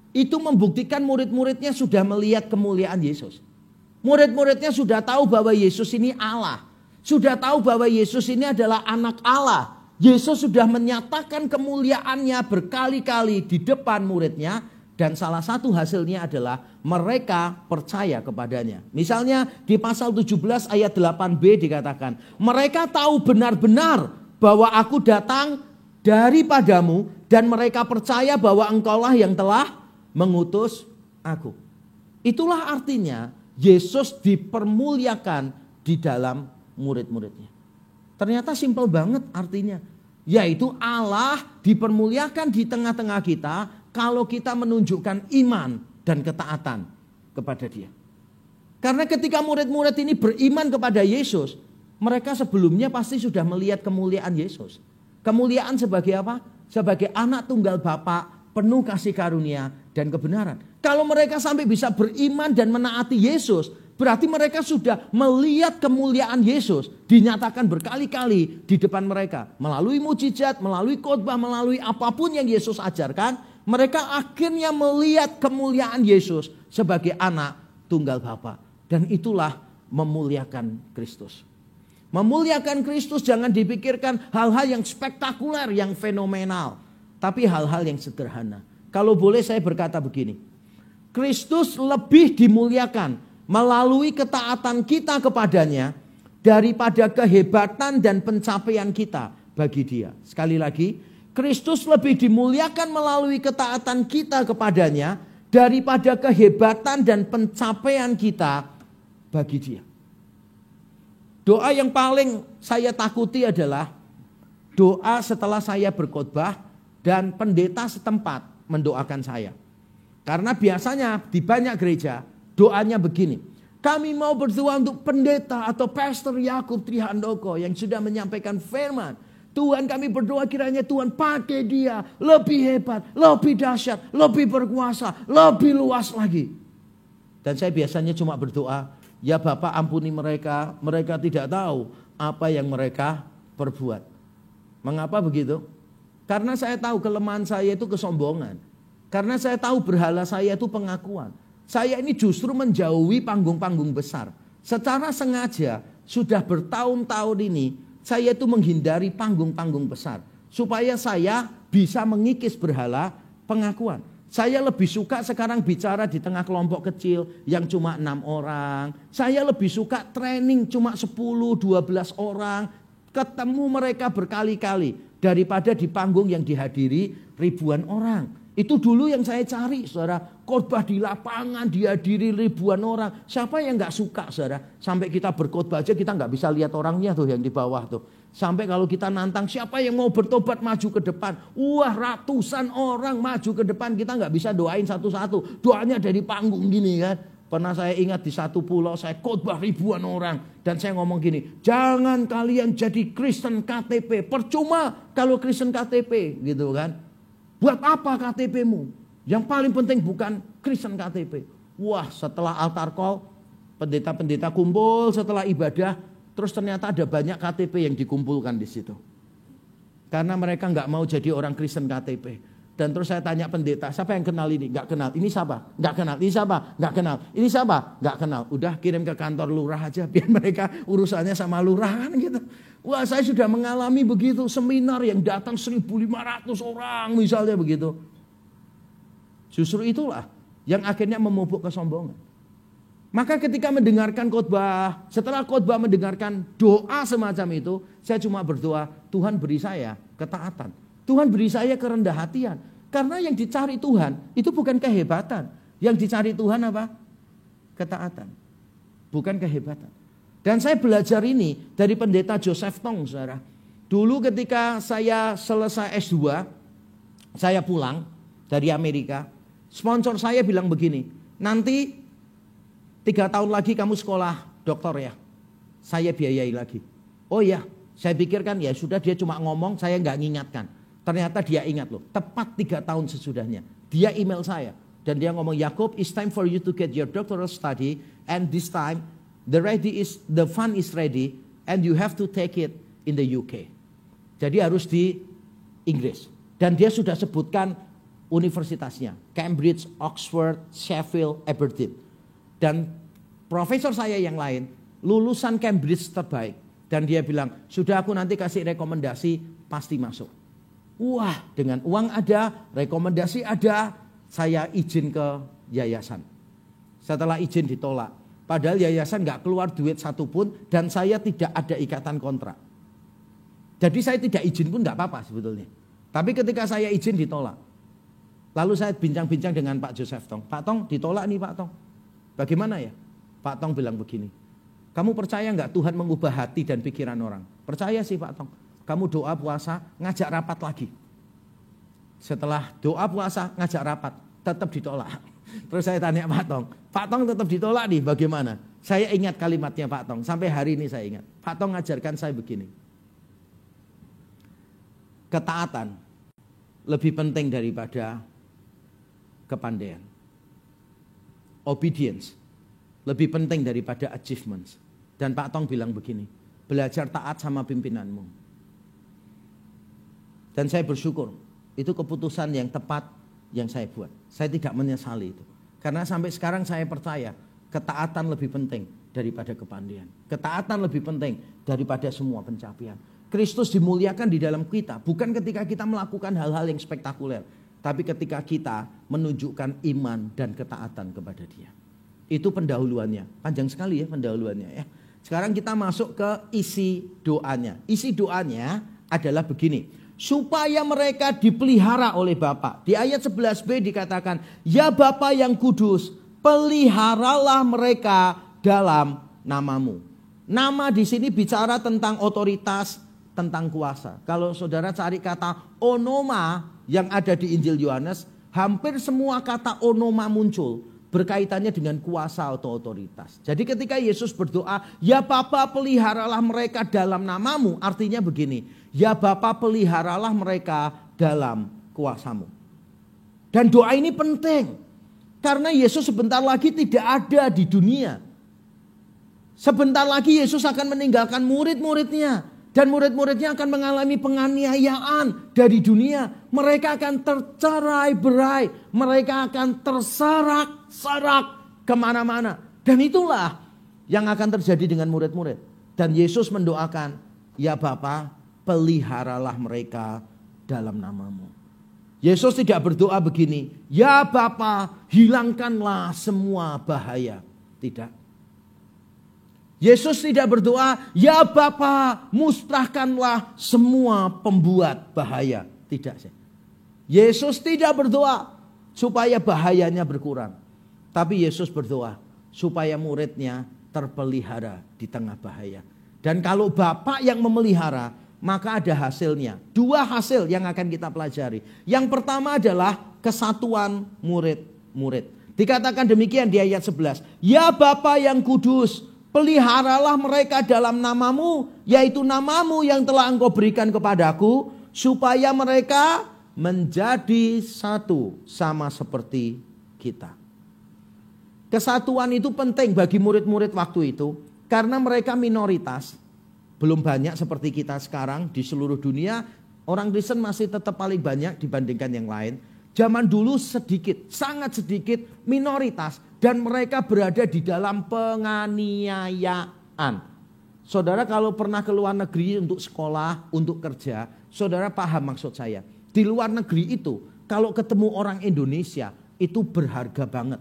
itu membuktikan murid-muridnya sudah melihat kemuliaan Yesus. Murid-muridnya sudah tahu bahwa Yesus ini Allah. Sudah tahu bahwa Yesus ini adalah anak Allah. Yesus sudah menyatakan kemuliaannya berkali-kali di depan muridnya. Dan salah satu hasilnya adalah mereka percaya kepadanya. Misalnya di pasal 17 ayat 8b dikatakan, mereka tahu benar-benar bahwa aku datang daripadamu dan mereka percaya bahwa engkaulah yang telah mengutus aku. Itulah artinya Yesus dipermuliakan di dalam murid-muridnya. Ternyata simpel banget artinya. Yaitu Allah dipermuliakan di tengah-tengah kita kalau kita menunjukkan iman dan ketaatan kepada Dia. Karena ketika murid-murid ini beriman kepada Yesus, mereka sebelumnya pasti sudah melihat kemuliaan Yesus. Kemuliaan sebagai apa? Sebagai anak tunggal Bapa, penuh kasih karunia dan kebenaran. Kalau mereka sampai bisa beriman dan menaati Yesus, berarti mereka sudah melihat kemuliaan Yesus dinyatakan berkali-kali di depan mereka. Melalui mujizat, melalui khotbah, melalui apapun yang Yesus ajarkan, mereka akhirnya melihat kemuliaan Yesus sebagai anak tunggal Bapa. Dan itulah memuliakan Kristus. Memuliakan Kristus jangan dipikirkan hal-hal yang spektakuler, yang fenomenal. Tapi hal-hal yang sederhana. Kalau boleh saya berkata begini. Kristus lebih dimuliakan melalui ketaatan kita kepadanya daripada kehebatan dan pencapaian kita bagi Dia. Sekali lagi, Kristus lebih dimuliakan melalui ketaatan kita kepadanya daripada kehebatan dan pencapaian kita bagi Dia. Doa yang paling saya takuti adalah doa setelah saya berkhotbah dan pendeta setempat mendoakan saya. Karena biasanya di banyak gereja doanya begini. Kami mau berdoa untuk pendeta atau Pastor Yakub Trihandoko yang sudah menyampaikan firman. Tuhan, kami berdoa kiranya Tuhan pakai dia lebih hebat, lebih dahsyat, lebih berkuasa, lebih luas lagi. Dan saya biasanya cuma berdoa, ya Bapak ampuni mereka, mereka tidak tahu apa yang mereka perbuat. Mengapa begitu? Karena saya tahu kelemahan saya itu kesombongan. Karena saya tahu berhala saya itu pengakuan. Saya ini justru menjauhi panggung-panggung besar. Secara sengaja sudah bertahun-tahun ini saya itu menghindari panggung-panggung besar. Supaya saya bisa mengikis berhala pengakuan. Saya lebih suka sekarang bicara di tengah kelompok kecil yang cuma 6 orang. Saya lebih suka training cuma 10-12 orang. Ketemu mereka berkali-kali daripada di panggung yang dihadiri ribuan orang. Itu dulu yang saya cari, saudara. Khotbah di lapangan dihadiri ribuan orang. Siapa yang gak suka, saudara? Sampai kita berkhotbah aja kita gak bisa lihat orangnya tuh yang di bawah tuh. Sampai kalau kita nantang siapa yang mau bertobat maju ke depan. Wah, ratusan orang maju ke depan, kita gak bisa doain satu-satu. Doanya dari panggung gini kan. Pernah saya ingat di satu pulau saya khotbah ribuan orang. Dan saya ngomong gini, jangan kalian jadi Kristen KTP. Percuma kalau Kristen KTP gitu kan. Buat apa KTP-mu? Yang paling penting bukan Kristen KTP. Wah, setelah altar call, pendeta-pendeta kumpul setelah ibadah. Terus ternyata ada banyak KTP yang dikumpulkan di situ. Karena mereka nggak mau jadi orang Kristen KTP. Dan terus saya tanya pendeta, siapa yang kenal ini? Nggak kenal. Ini siapa? Nggak kenal. Ini siapa? Nggak kenal. Ini siapa? Nggak kenal. Udah kirim ke kantor lurah aja, biar mereka urusannya sama lurah kan gitu. Wah, saya sudah mengalami begitu, seminar yang datang 1.500 orang misalnya begitu. Justru itulah yang akhirnya memupuk kesombongan. Maka ketika mendengarkan khotbah, setelah khotbah mendengarkan doa semacam itu, saya cuma berdoa, Tuhan beri saya ketaatan. Tuhan beri saya kerendah hatian. Karena yang dicari Tuhan itu bukan kehebatan. Yang dicari Tuhan apa? Ketaatan. Bukan kehebatan. Dan saya belajar ini dari pendeta Joseph Tong, saudara. Dulu ketika saya selesai S2, saya pulang dari Amerika. Sponsor saya bilang begini, nanti 3 tahun lagi kamu sekolah doktor ya. Saya biayai lagi. Oh ya, saya pikirkan ya sudah, dia cuma ngomong, saya nggak ngingatkan. Ternyata dia ingat loh, tepat 3 tahun sesudahnya. Dia email saya dan dia ngomong, Yakub, it's time for you to get your doctoral study, and this time the fund is ready and you have to take it in the UK. Jadi harus di Inggris. Dan dia sudah sebutkan universitasnya, Cambridge, Oxford, Sheffield, Aberdeen. Dan profesor saya yang lain lulusan Cambridge terbaik. Dan dia bilang, sudah aku nanti kasih rekomendasi, pasti masuk. Wah, dengan uang ada, rekomendasi ada, saya izin ke yayasan. Setelah izin ditolak. Padahal yayasan gak keluar duit satupun dan saya tidak ada ikatan kontrak. Jadi saya tidak izin pun gak apa-apa sebetulnya. Tapi ketika saya izin ditolak. Lalu saya bincang-bincang dengan Pak Joseph Tong. Pak Tong, ditolak nih Pak Tong. Bagaimana ya? Pak Tong bilang begini. Kamu percaya gak Tuhan mengubah hati dan pikiran orang? Percaya sih Pak Tong. Kamu doa puasa, ngajak rapat lagi. Setelah doa puasa, ngajak rapat, tetap ditolak. Terus saya tanya Pak Tong tetap ditolak nih, bagaimana? Saya ingat kalimatnya Pak Tong, sampai hari ini saya ingat. Pak Tong ngajarkan saya begini. Ketaatan lebih penting daripada kepandaian. Obedience lebih penting daripada achievements. Dan Pak Tong bilang begini, belajar taat sama pimpinanmu. Dan saya bersyukur, itu keputusan yang tepat yang saya buat. Saya tidak menyesali itu. Karena sampai sekarang saya percaya, ketaatan lebih penting daripada kepandaian. Ketaatan lebih penting daripada semua pencapaian. Kristus dimuliakan di dalam kita, bukan ketika kita melakukan hal-hal yang spektakuler. Tapi ketika kita menunjukkan iman dan ketaatan kepada Dia. Itu pendahuluannya, panjang sekali ya pendahuluannya ya. Sekarang kita masuk ke isi doanya. Isi doanya adalah begini. Supaya mereka dipelihara oleh Bapa. Di ayat 11b dikatakan, ya Bapa yang kudus, peliharalah mereka dalam namamu. Nama di sini bicara tentang otoritas, tentang kuasa. Kalau saudara cari kata onoma yang ada di Injil Yohanes, hampir semua kata onoma muncul berkaitannya dengan kuasa atau otoritas. Jadi ketika Yesus berdoa, ya Bapa peliharalah mereka dalam namamu, artinya begini. Ya Bapa peliharalah mereka dalam kuasamu. Dan doa ini penting. Karena Yesus sebentar lagi tidak ada di dunia. Sebentar lagi Yesus akan meninggalkan murid-muridnya. Dan murid-muridnya akan mengalami penganiayaan dari dunia. Mereka akan tercerai-berai. Mereka akan terserak-serak kemana-mana. Dan itulah yang akan terjadi dengan murid-murid. Dan Yesus mendoakan, ya Bapa, peliharalah mereka dalam namamu. Yesus tidak berdoa begini, ya Bapa, hilangkanlah semua bahaya. Tidak. Yesus tidak berdoa, ya Bapa, musnahkanlah semua pembuat bahaya. Tidak. Yesus tidak berdoa supaya bahayanya berkurang. Tapi Yesus berdoa supaya muridnya terpelihara di tengah bahaya. Dan kalau Bapa yang memelihara, maka ada hasilnya. 2 hasil yang akan kita pelajari. Yang pertama adalah kesatuan murid-murid. Dikatakan demikian di ayat 11. Ya Bapa yang kudus, peliharalah mereka dalam namamu, yaitu namamu yang telah engkau berikan kepadaku, supaya mereka menjadi satu sama seperti kita. Kesatuan itu penting bagi murid-murid waktu itu, karena mereka minoritas. Belum banyak seperti kita sekarang di seluruh dunia, orang Kristen masih tetap paling banyak dibandingkan yang lain. Zaman dulu sedikit, sangat sedikit minoritas, dan mereka berada di dalam penganiayaan. Saudara kalau pernah ke luar negeri untuk sekolah, untuk kerja, saudara paham maksud saya. Di luar negeri itu, kalau ketemu orang Indonesia, itu berharga banget.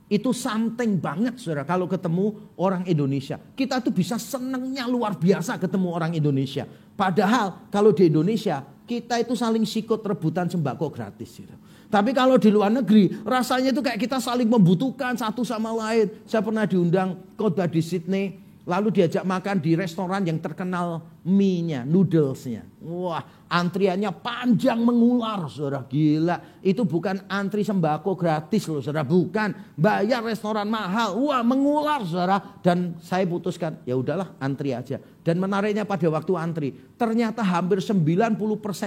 Itu something banget saudara kalau ketemu orang Indonesia. Kita tuh bisa senengnya luar biasa ketemu orang Indonesia. Padahal kalau di Indonesia kita itu saling sikut rebutan sembako gratis. Gitu. Tapi kalau di luar negeri rasanya itu kayak kita saling membutuhkan satu sama lain. Saya pernah diundang khotbah di Sydney. Lalu diajak makan di restoran yang terkenal mie-nya, noodles-nya. Wah, antriannya panjang mengular, saudara. Gila, itu bukan antri sembako gratis loh, saudara. Bukan, bayar restoran mahal. Wah, mengular, saudara. Dan saya putuskan, ya udahlah, antri aja. Dan menariknya pada waktu antri, ternyata hampir 90%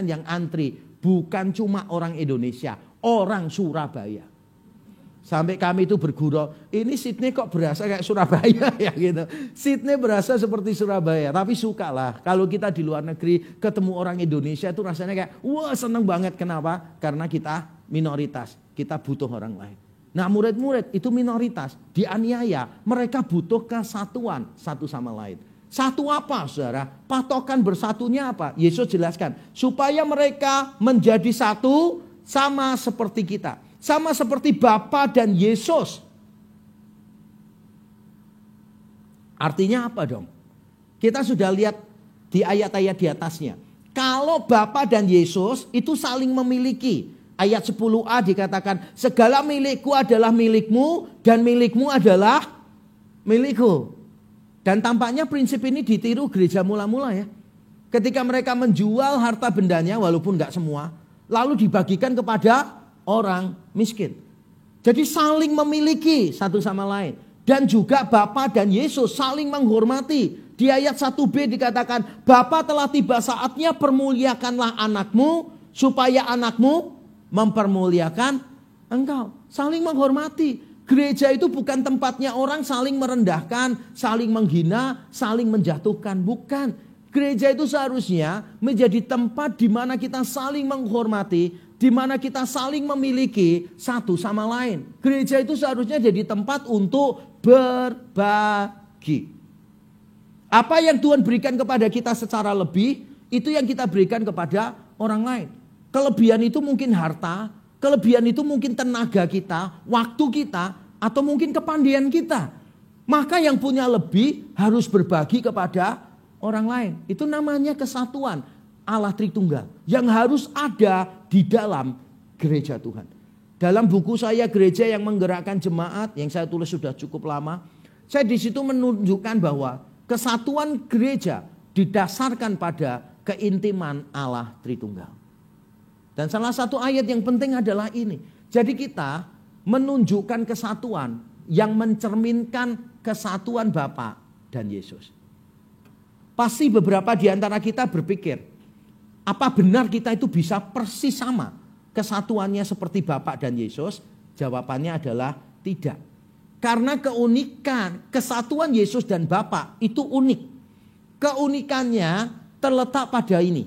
yang antri bukan cuma orang Indonesia, orang Surabaya. Sampai kami itu bergurau, ini Sydney kok berasa kayak Surabaya ya gitu. Sydney berasa seperti Surabaya, tapi suka lah. Kalau kita di luar negeri ketemu orang Indonesia itu rasanya kayak, wah seneng banget. Kenapa? Karena kita minoritas, kita butuh orang lain. Nah murid-murid itu minoritas, dianiaya. Mereka butuh kesatuan satu sama lain. Satu apa saudara? Patokan bersatunya apa? Yesus jelaskan, supaya mereka menjadi satu sama seperti kita. Sama seperti Bapa dan Yesus. Artinya apa dong? Kita sudah lihat di ayat-ayat di atasnya. Kalau Bapa dan Yesus itu saling memiliki. Ayat 10a dikatakan, segala milikku adalah milikmu dan milikmu adalah milikku. Dan tampaknya prinsip ini ditiru gereja mula-mula ya. Ketika mereka menjual harta bendanya walaupun gak semua. Lalu dibagikan kepada orang miskin. Jadi saling memiliki satu sama lain. Dan juga Bapa dan Yesus saling menghormati. Di ayat 1b dikatakan, Bapa telah tiba saatnya, permuliakanlah anakmu, supaya anakmu mempermuliakan engkau. Saling menghormati. Gereja itu bukan tempatnya orang saling merendahkan, saling menghina, saling menjatuhkan. Bukan. Gereja itu seharusnya menjadi tempat di mana kita saling menghormati, di mana kita saling memiliki satu sama lain. Gereja itu seharusnya jadi tempat untuk berbagi. Apa yang Tuhan berikan kepada kita secara lebih, itu yang kita berikan kepada orang lain. Kelebihan itu mungkin harta, kelebihan itu mungkin tenaga kita, waktu kita, atau mungkin kepandaian kita. Maka yang punya lebih harus berbagi kepada orang lain. Itu namanya kesatuan Allah Tritunggal yang harus ada di dalam gereja Tuhan. Dalam buku saya Gereja yang Menggerakkan Jemaat yang saya tulis sudah cukup lama, saya di situ menunjukkan bahwa kesatuan gereja didasarkan pada keintiman Allah Tritunggal. Dan salah satu ayat yang penting adalah ini. Jadi kita menunjukkan kesatuan yang mencerminkan kesatuan Bapa dan Yesus. Pasti beberapa di antara kita berpikir, apa benar kita itu bisa persis sama kesatuannya seperti Bapa dan Yesus? Jawabannya adalah tidak. Karena keunikan kesatuan Yesus dan Bapa itu unik. Keunikannya terletak pada ini.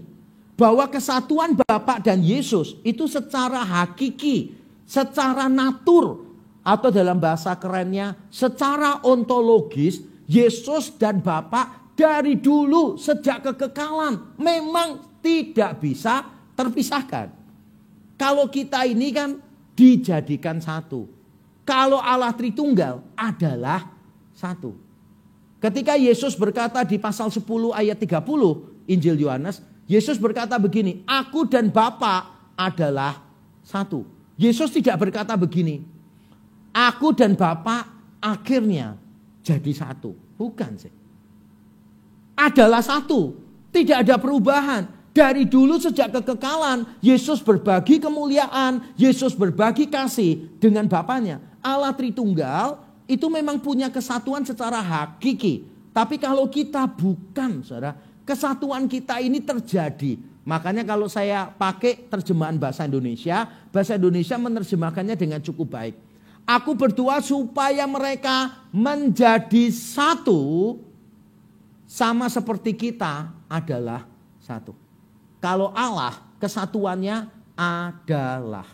Bahwa kesatuan Bapa dan Yesus itu secara hakiki, secara natur, atau dalam bahasa kerennya secara ontologis, Yesus dan Bapa dari dulu sejak kekekalan memang tidak bisa terpisahkan. Kalau kita ini kan dijadikan satu. Kalau Allah Tritunggal adalah satu. Ketika Yesus berkata di pasal 10 ayat 30 Injil Yohanes, Yesus berkata begini, aku dan Bapa adalah satu. Yesus tidak berkata begini, aku dan Bapa akhirnya jadi satu. Bukan sih. Adalah satu. Tidak ada perubahan. Dari dulu sejak kekekalan, Yesus berbagi kemuliaan, Yesus berbagi kasih dengan Bapaknya. Allah Tritunggal itu memang punya kesatuan secara hakiki. Tapi kalau kita bukan, saudara, kesatuan kita ini terjadi. Makanya kalau saya pakai terjemahan bahasa Indonesia menerjemahkannya dengan cukup baik. Aku berdoa supaya mereka menjadi satu, sama seperti kita adalah satu. Kalau Allah kesatuannya adalah.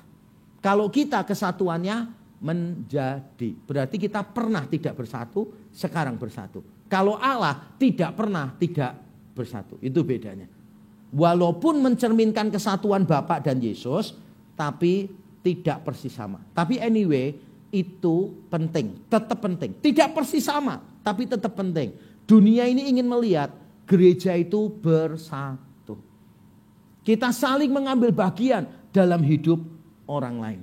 Kalau kita kesatuannya menjadi. Berarti kita pernah tidak bersatu, sekarang bersatu. Kalau Allah tidak pernah tidak bersatu. Itu bedanya. Walaupun mencerminkan kesatuan Bapa dan Yesus, tapi tidak persis sama. Tapi anyway, itu penting, tetap penting. Tidak persis sama, tapi tetap penting. Dunia ini ingin melihat gereja itu bersatu. Kita saling mengambil bagian dalam hidup orang lain.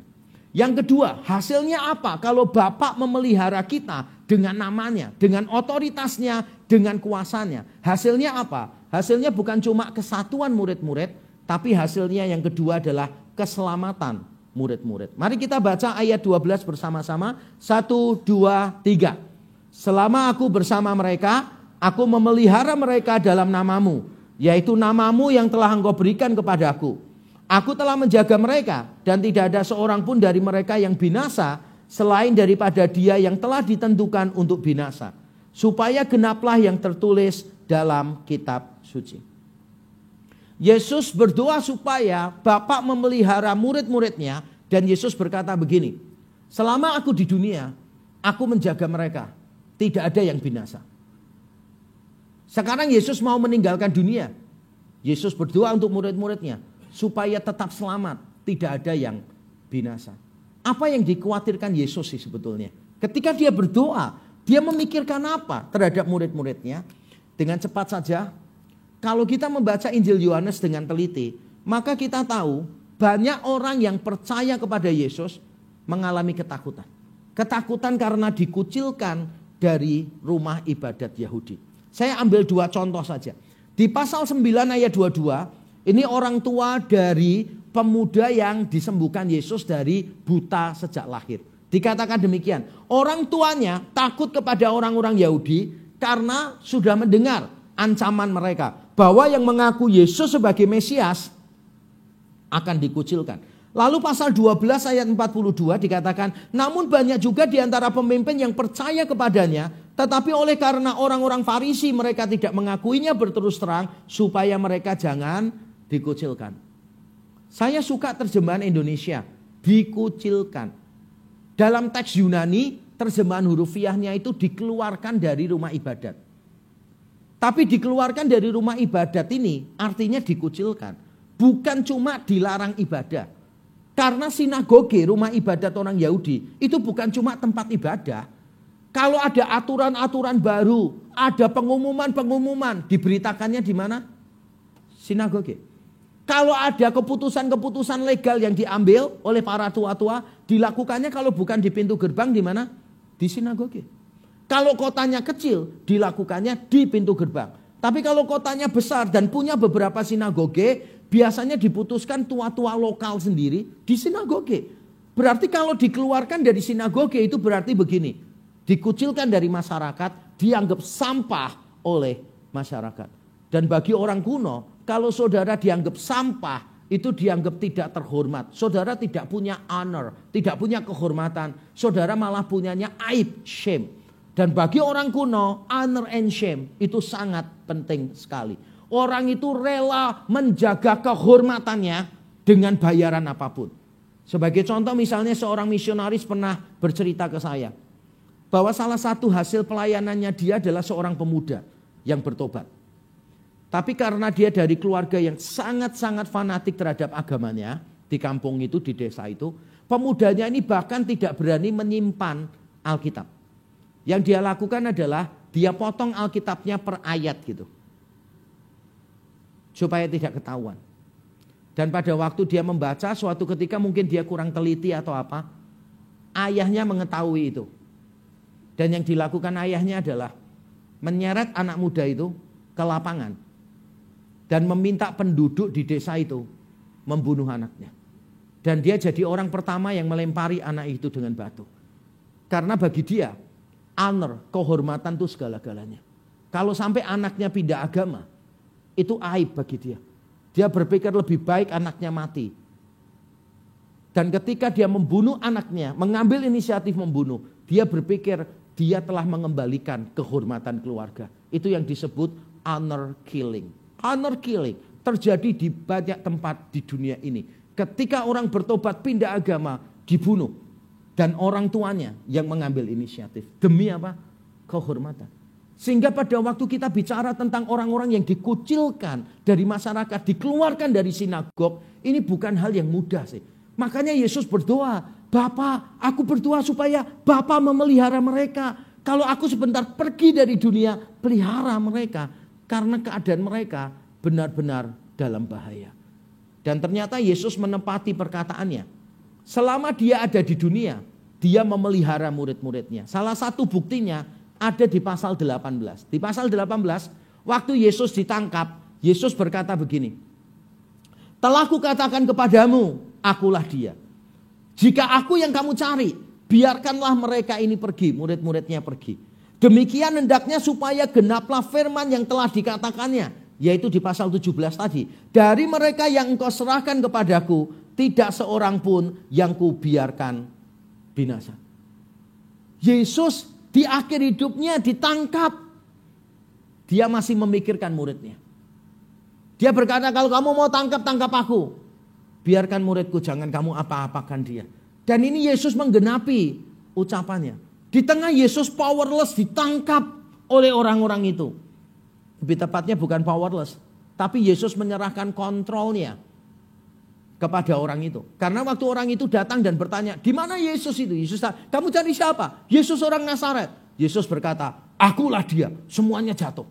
Yang kedua, hasilnya apa? Kalau Bapak memelihara kita dengan namanya, dengan otoritasnya, dengan kuasanya. Hasilnya apa? Hasilnya bukan cuma kesatuan murid-murid, tapi hasilnya yang kedua adalah keselamatan murid-murid. Mari kita baca ayat 12 bersama-sama. 1, 2, 3. Selama aku bersama mereka, aku memelihara mereka dalam namamu, yaitu namamu yang telah engkau berikan kepadaku. Aku telah menjaga mereka dan tidak ada seorang pun dari mereka yang binasa selain daripada dia yang telah ditentukan untuk binasa. Supaya genaplah yang tertulis dalam kitab suci. Yesus berdoa supaya Bapa memelihara murid-muridnya dan Yesus berkata begini. Selama aku di dunia, aku menjaga mereka. Tidak ada yang binasa. Sekarang Yesus mau meninggalkan dunia. Yesus berdoa untuk murid-muridnya supaya tetap selamat, tidak ada yang binasa. Apa yang dikhawatirkan Yesus sih sebetulnya? Ketika dia berdoa, dia memikirkan apa terhadap murid-muridnya? Dengan cepat saja, kalau kita membaca Injil Yohanes dengan teliti, maka kita tahu banyak orang yang percaya kepada Yesus mengalami ketakutan. Ketakutan karena dikucilkan dari rumah ibadat Yahudi. Saya ambil 2 contoh saja. Di pasal 9 ayat 22, ini orang tua dari pemuda yang disembuhkan Yesus dari buta sejak lahir. Dikatakan demikian, orang tuanya takut kepada orang-orang Yahudi karena sudah mendengar ancaman mereka. Bahwa yang mengaku Yesus sebagai Mesias akan dikucilkan. Lalu pasal 12 ayat 42 dikatakan, namun banyak juga di antara pemimpin yang percaya kepadanya, tetapi oleh karena orang-orang Farisi mereka tidak mengakuinya berterus terang supaya mereka jangan dikucilkan. Saya suka terjemahan Indonesia, dikucilkan. Dalam teks Yunani, terjemahan hurufiahnya itu dikeluarkan dari rumah ibadat. Tapi dikeluarkan dari rumah ibadat ini artinya dikucilkan. Bukan cuma dilarang ibadah. Karena sinagoge, rumah ibadat orang Yahudi, itu bukan cuma tempat ibadah. Kalau ada aturan-aturan baru, ada pengumuman-pengumuman, diberitakannya di mana? Sinagoge. Kalau ada keputusan-keputusan legal yang diambil oleh para tua-tua, dilakukannya kalau bukan di pintu gerbang di mana? Di sinagoge. Kalau kotanya kecil, dilakukannya di pintu gerbang. Tapi kalau kotanya besar dan punya beberapa sinagoge, biasanya diputuskan tua-tua lokal sendiri di sinagoge. Berarti kalau dikeluarkan dari sinagoge itu berarti begini. Dikucilkan dari masyarakat, dianggap sampah oleh masyarakat. Dan bagi orang kuno, kalau saudara dianggap sampah, itu dianggap tidak terhormat. Saudara tidak punya honor, tidak punya kehormatan. Saudara malah punyanya aib, shame. Dan bagi orang kuno, honor and shame itu sangat penting sekali. Orang itu rela menjaga kehormatannya dengan bayaran apapun. Sebagai contoh misalnya seorang misionaris pernah bercerita ke saya. Bahwa salah satu hasil pelayanannya dia adalah seorang pemuda yang bertobat. Tapi karena dia dari keluarga yang sangat-sangat fanatik terhadap agamanya. Di kampung itu, di desa itu. Pemudanya ini bahkan tidak berani menyimpan Alkitab. Yang dia lakukan adalah dia potong Alkitabnya per ayat gitu. Supaya tidak ketahuan. Dan pada waktu dia membaca suatu ketika mungkin dia kurang teliti atau apa. Ayahnya mengetahui itu. Dan yang dilakukan ayahnya adalah menyeret anak muda itu ke lapangan. dan meminta penduduk di desa itu membunuh anaknya. Dan dia jadi orang pertama yang melempari anak itu dengan batu. Karena bagi dia, honor, kehormatan itu segala-galanya. Kalau sampai anaknya pindah agama, itu aib bagi dia. Dia berpikir lebih baik anaknya mati. Dan ketika dia membunuh anaknya, mengambil inisiatif membunuh, dia berpikir dia telah mengembalikan kehormatan keluarga. Itu yang disebut honor killing. Honor killing terjadi di banyak tempat di dunia ini. Ketika orang bertobat pindah agama, dibunuh. Dan orang tuanya yang mengambil inisiatif. Demi apa? Kehormatan. Sehingga pada waktu kita bicara tentang orang-orang yang dikucilkan dari masyarakat, dikeluarkan dari sinagog, ini bukan hal yang mudah sih. Makanya Yesus berdoa, Bapa, aku berdoa supaya Bapa memelihara mereka. Kalau aku sebentar pergi dari dunia, pelihara mereka. Karena keadaan mereka benar-benar dalam bahaya. Dan ternyata Yesus menepati perkataannya. Selama dia ada di dunia, dia memelihara murid-muridnya. Salah satu buktinya ada di pasal 18. Di pasal 18, waktu Yesus ditangkap, Yesus berkata begini. Telah kukatakan kepadamu, akulah dia. Jika aku yang kamu cari, biarkanlah mereka ini pergi, murid-muridnya pergi. Demikian hendaknya supaya genaplah firman yang telah dikatakannya, yaitu di pasal 17 tadi. Dari mereka yang engkau serahkan kepadaku, tidak seorang pun yang kubiarkan binasa. Yesus di akhir hidupnya ditangkap. Dia masih memikirkan muridnya. Dia berkata, kalau kamu mau tangkap aku. Biarkan muridku, jangan kamu apa-apakan dia. Dan ini Yesus menggenapi ucapannya. Di tengah Yesus powerless ditangkap oleh orang-orang itu. Lebih tepatnya bukan powerless, tapi Yesus menyerahkan kontrolnya kepada orang itu. Karena waktu orang itu datang dan bertanya, di mana Yesus itu? Yesus, kamu cari siapa? Yesus orang Nazaret. Yesus berkata, akulah dia. Semuanya jatuh.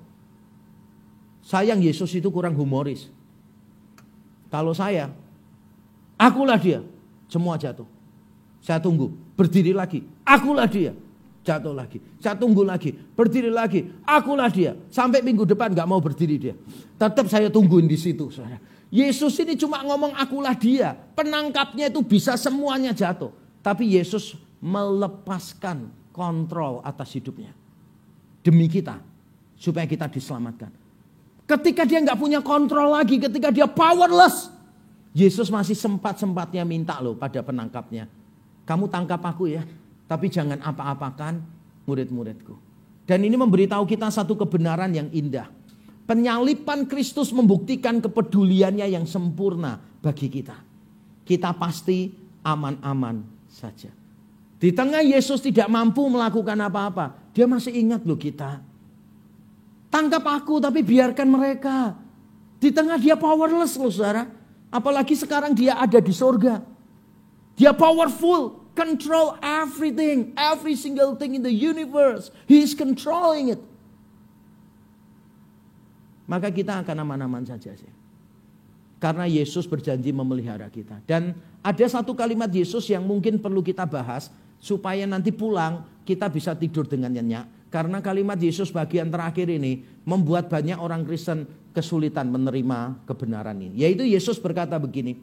Sayang Yesus itu kurang humoris. Kalau saya, akulah dia. Semua jatuh. Saya tunggu, berdiri lagi. Akulah dia. Jatuh lagi. Saya tunggu lagi, berdiri lagi. Akulah dia. Sampai minggu depan gak mau berdiri dia. Tetap saya tungguin di situ. Yesus ini cuma ngomong akulah dia. Penangkapnya itu bisa semuanya jatuh. Tapi Yesus melepaskan kontrol atas hidupnya. Demi kita. Supaya kita diselamatkan. Ketika dia gak punya kontrol lagi. Ketika dia powerless. Yesus masih sempat-sempatnya minta loh pada penangkapnya. Kamu tangkap aku ya. Tapi jangan apa-apakan murid-muridku. Dan ini memberitahu kita satu kebenaran yang indah. Penyalipan Kristus membuktikan kepeduliannya yang sempurna bagi kita. Kita pasti aman-aman saja. Di tengah Yesus tidak mampu melakukan apa-apa. Dia masih ingat loh kita. Tangkap aku tapi biarkan mereka. Di tengah dia powerless loh saudara. Apalagi sekarang dia ada di surga. Dia powerful. Control everything. Every single thing in the universe. He is controlling it. Maka kita akan aman-aman saja sih. Karena Yesus berjanji memelihara kita. Dan ada satu kalimat Yesus yang mungkin perlu kita bahas. Supaya nanti pulang kita bisa tidur dengan nyenyak. Karena kalimat Yesus bagian terakhir ini membuat banyak orang Kristen kesulitan menerima kebenaran ini. Yaitu Yesus berkata begini.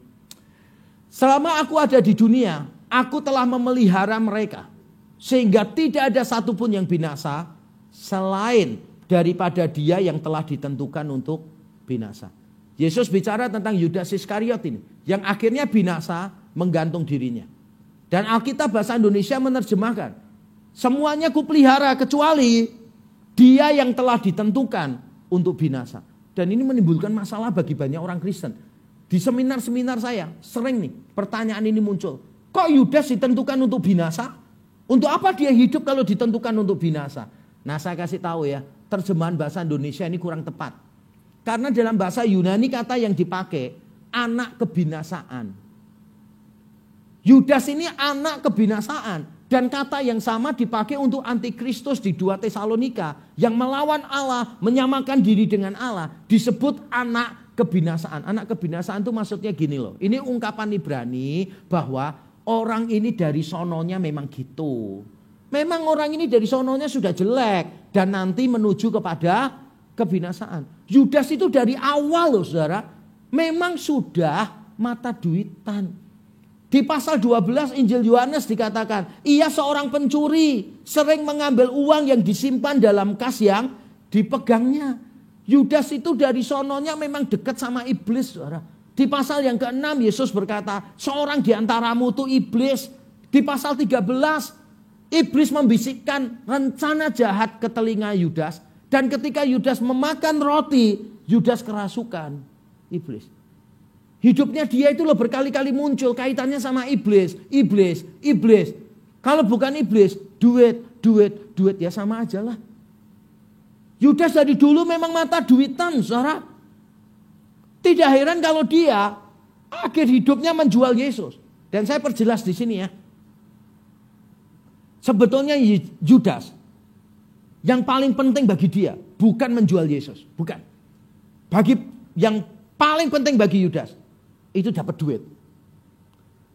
Selama aku ada di dunia, aku telah memelihara mereka. Sehingga tidak ada satupun yang binasa selain daripada dia yang telah ditentukan untuk binasa. Yesus bicara tentang Yudas Iskariot ini. Yang akhirnya binasa menggantung dirinya. Dan Alkitab bahasa Indonesia menerjemahkan. Semuanya kupelihara kecuali dia yang telah ditentukan untuk binasa. Dan ini menimbulkan masalah bagi banyak orang Kristen. Di seminar-seminar saya sering nih pertanyaan ini muncul. Kok Yudas ditentukan untuk binasa? Untuk apa dia hidup kalau ditentukan untuk binasa? Nah saya kasih tahu ya, terjemahan bahasa Indonesia ini kurang tepat. Karena dalam bahasa Yunani kata yang dipakai anak kebinasaan. Yudas ini anak kebinasaan. Dan kata yang sama dipakai untuk antikristus di 2 Tesalonika. Yang melawan Allah, menyamakan diri dengan Allah. Disebut anak kebinasaan. Anak kebinasaan itu maksudnya gini loh. Ini ungkapan Ibrani bahwa orang ini dari sononya memang gitu. Memang orang ini dari sononya sudah jelek. Dan nanti menuju kepada kebinasaan. Yudas itu dari awal loh saudara, memang sudah mata duitan. Di pasal 12 Injil Yohanes dikatakan, ia seorang pencuri, sering mengambil uang yang disimpan dalam kas yang dipegangnya. Yudas itu dari sononya memang dekat sama iblis, saudara. Di pasal yang ke-6 Yesus berkata, seorang di antaramu itu iblis. Di pasal 13, iblis membisikkan rencana jahat ke telinga Yudas. Dan ketika Yudas memakan roti, Yudas kerasukan iblis. Hidupnya dia itu loh berkali-kali muncul kaitannya sama iblis, iblis, iblis. Kalau bukan iblis, duit, duit, duit, ya sama aja lah. Yudas dari dulu memang mata duitan, saudara. Tidak heran kalau dia akhir hidupnya menjual Yesus. Dan saya perjelas di sini ya. Sebetulnya Yudas yang paling penting bagi dia bukan menjual Yesus, bukan. Bagi yang paling penting bagi Yudas itu dapat duit.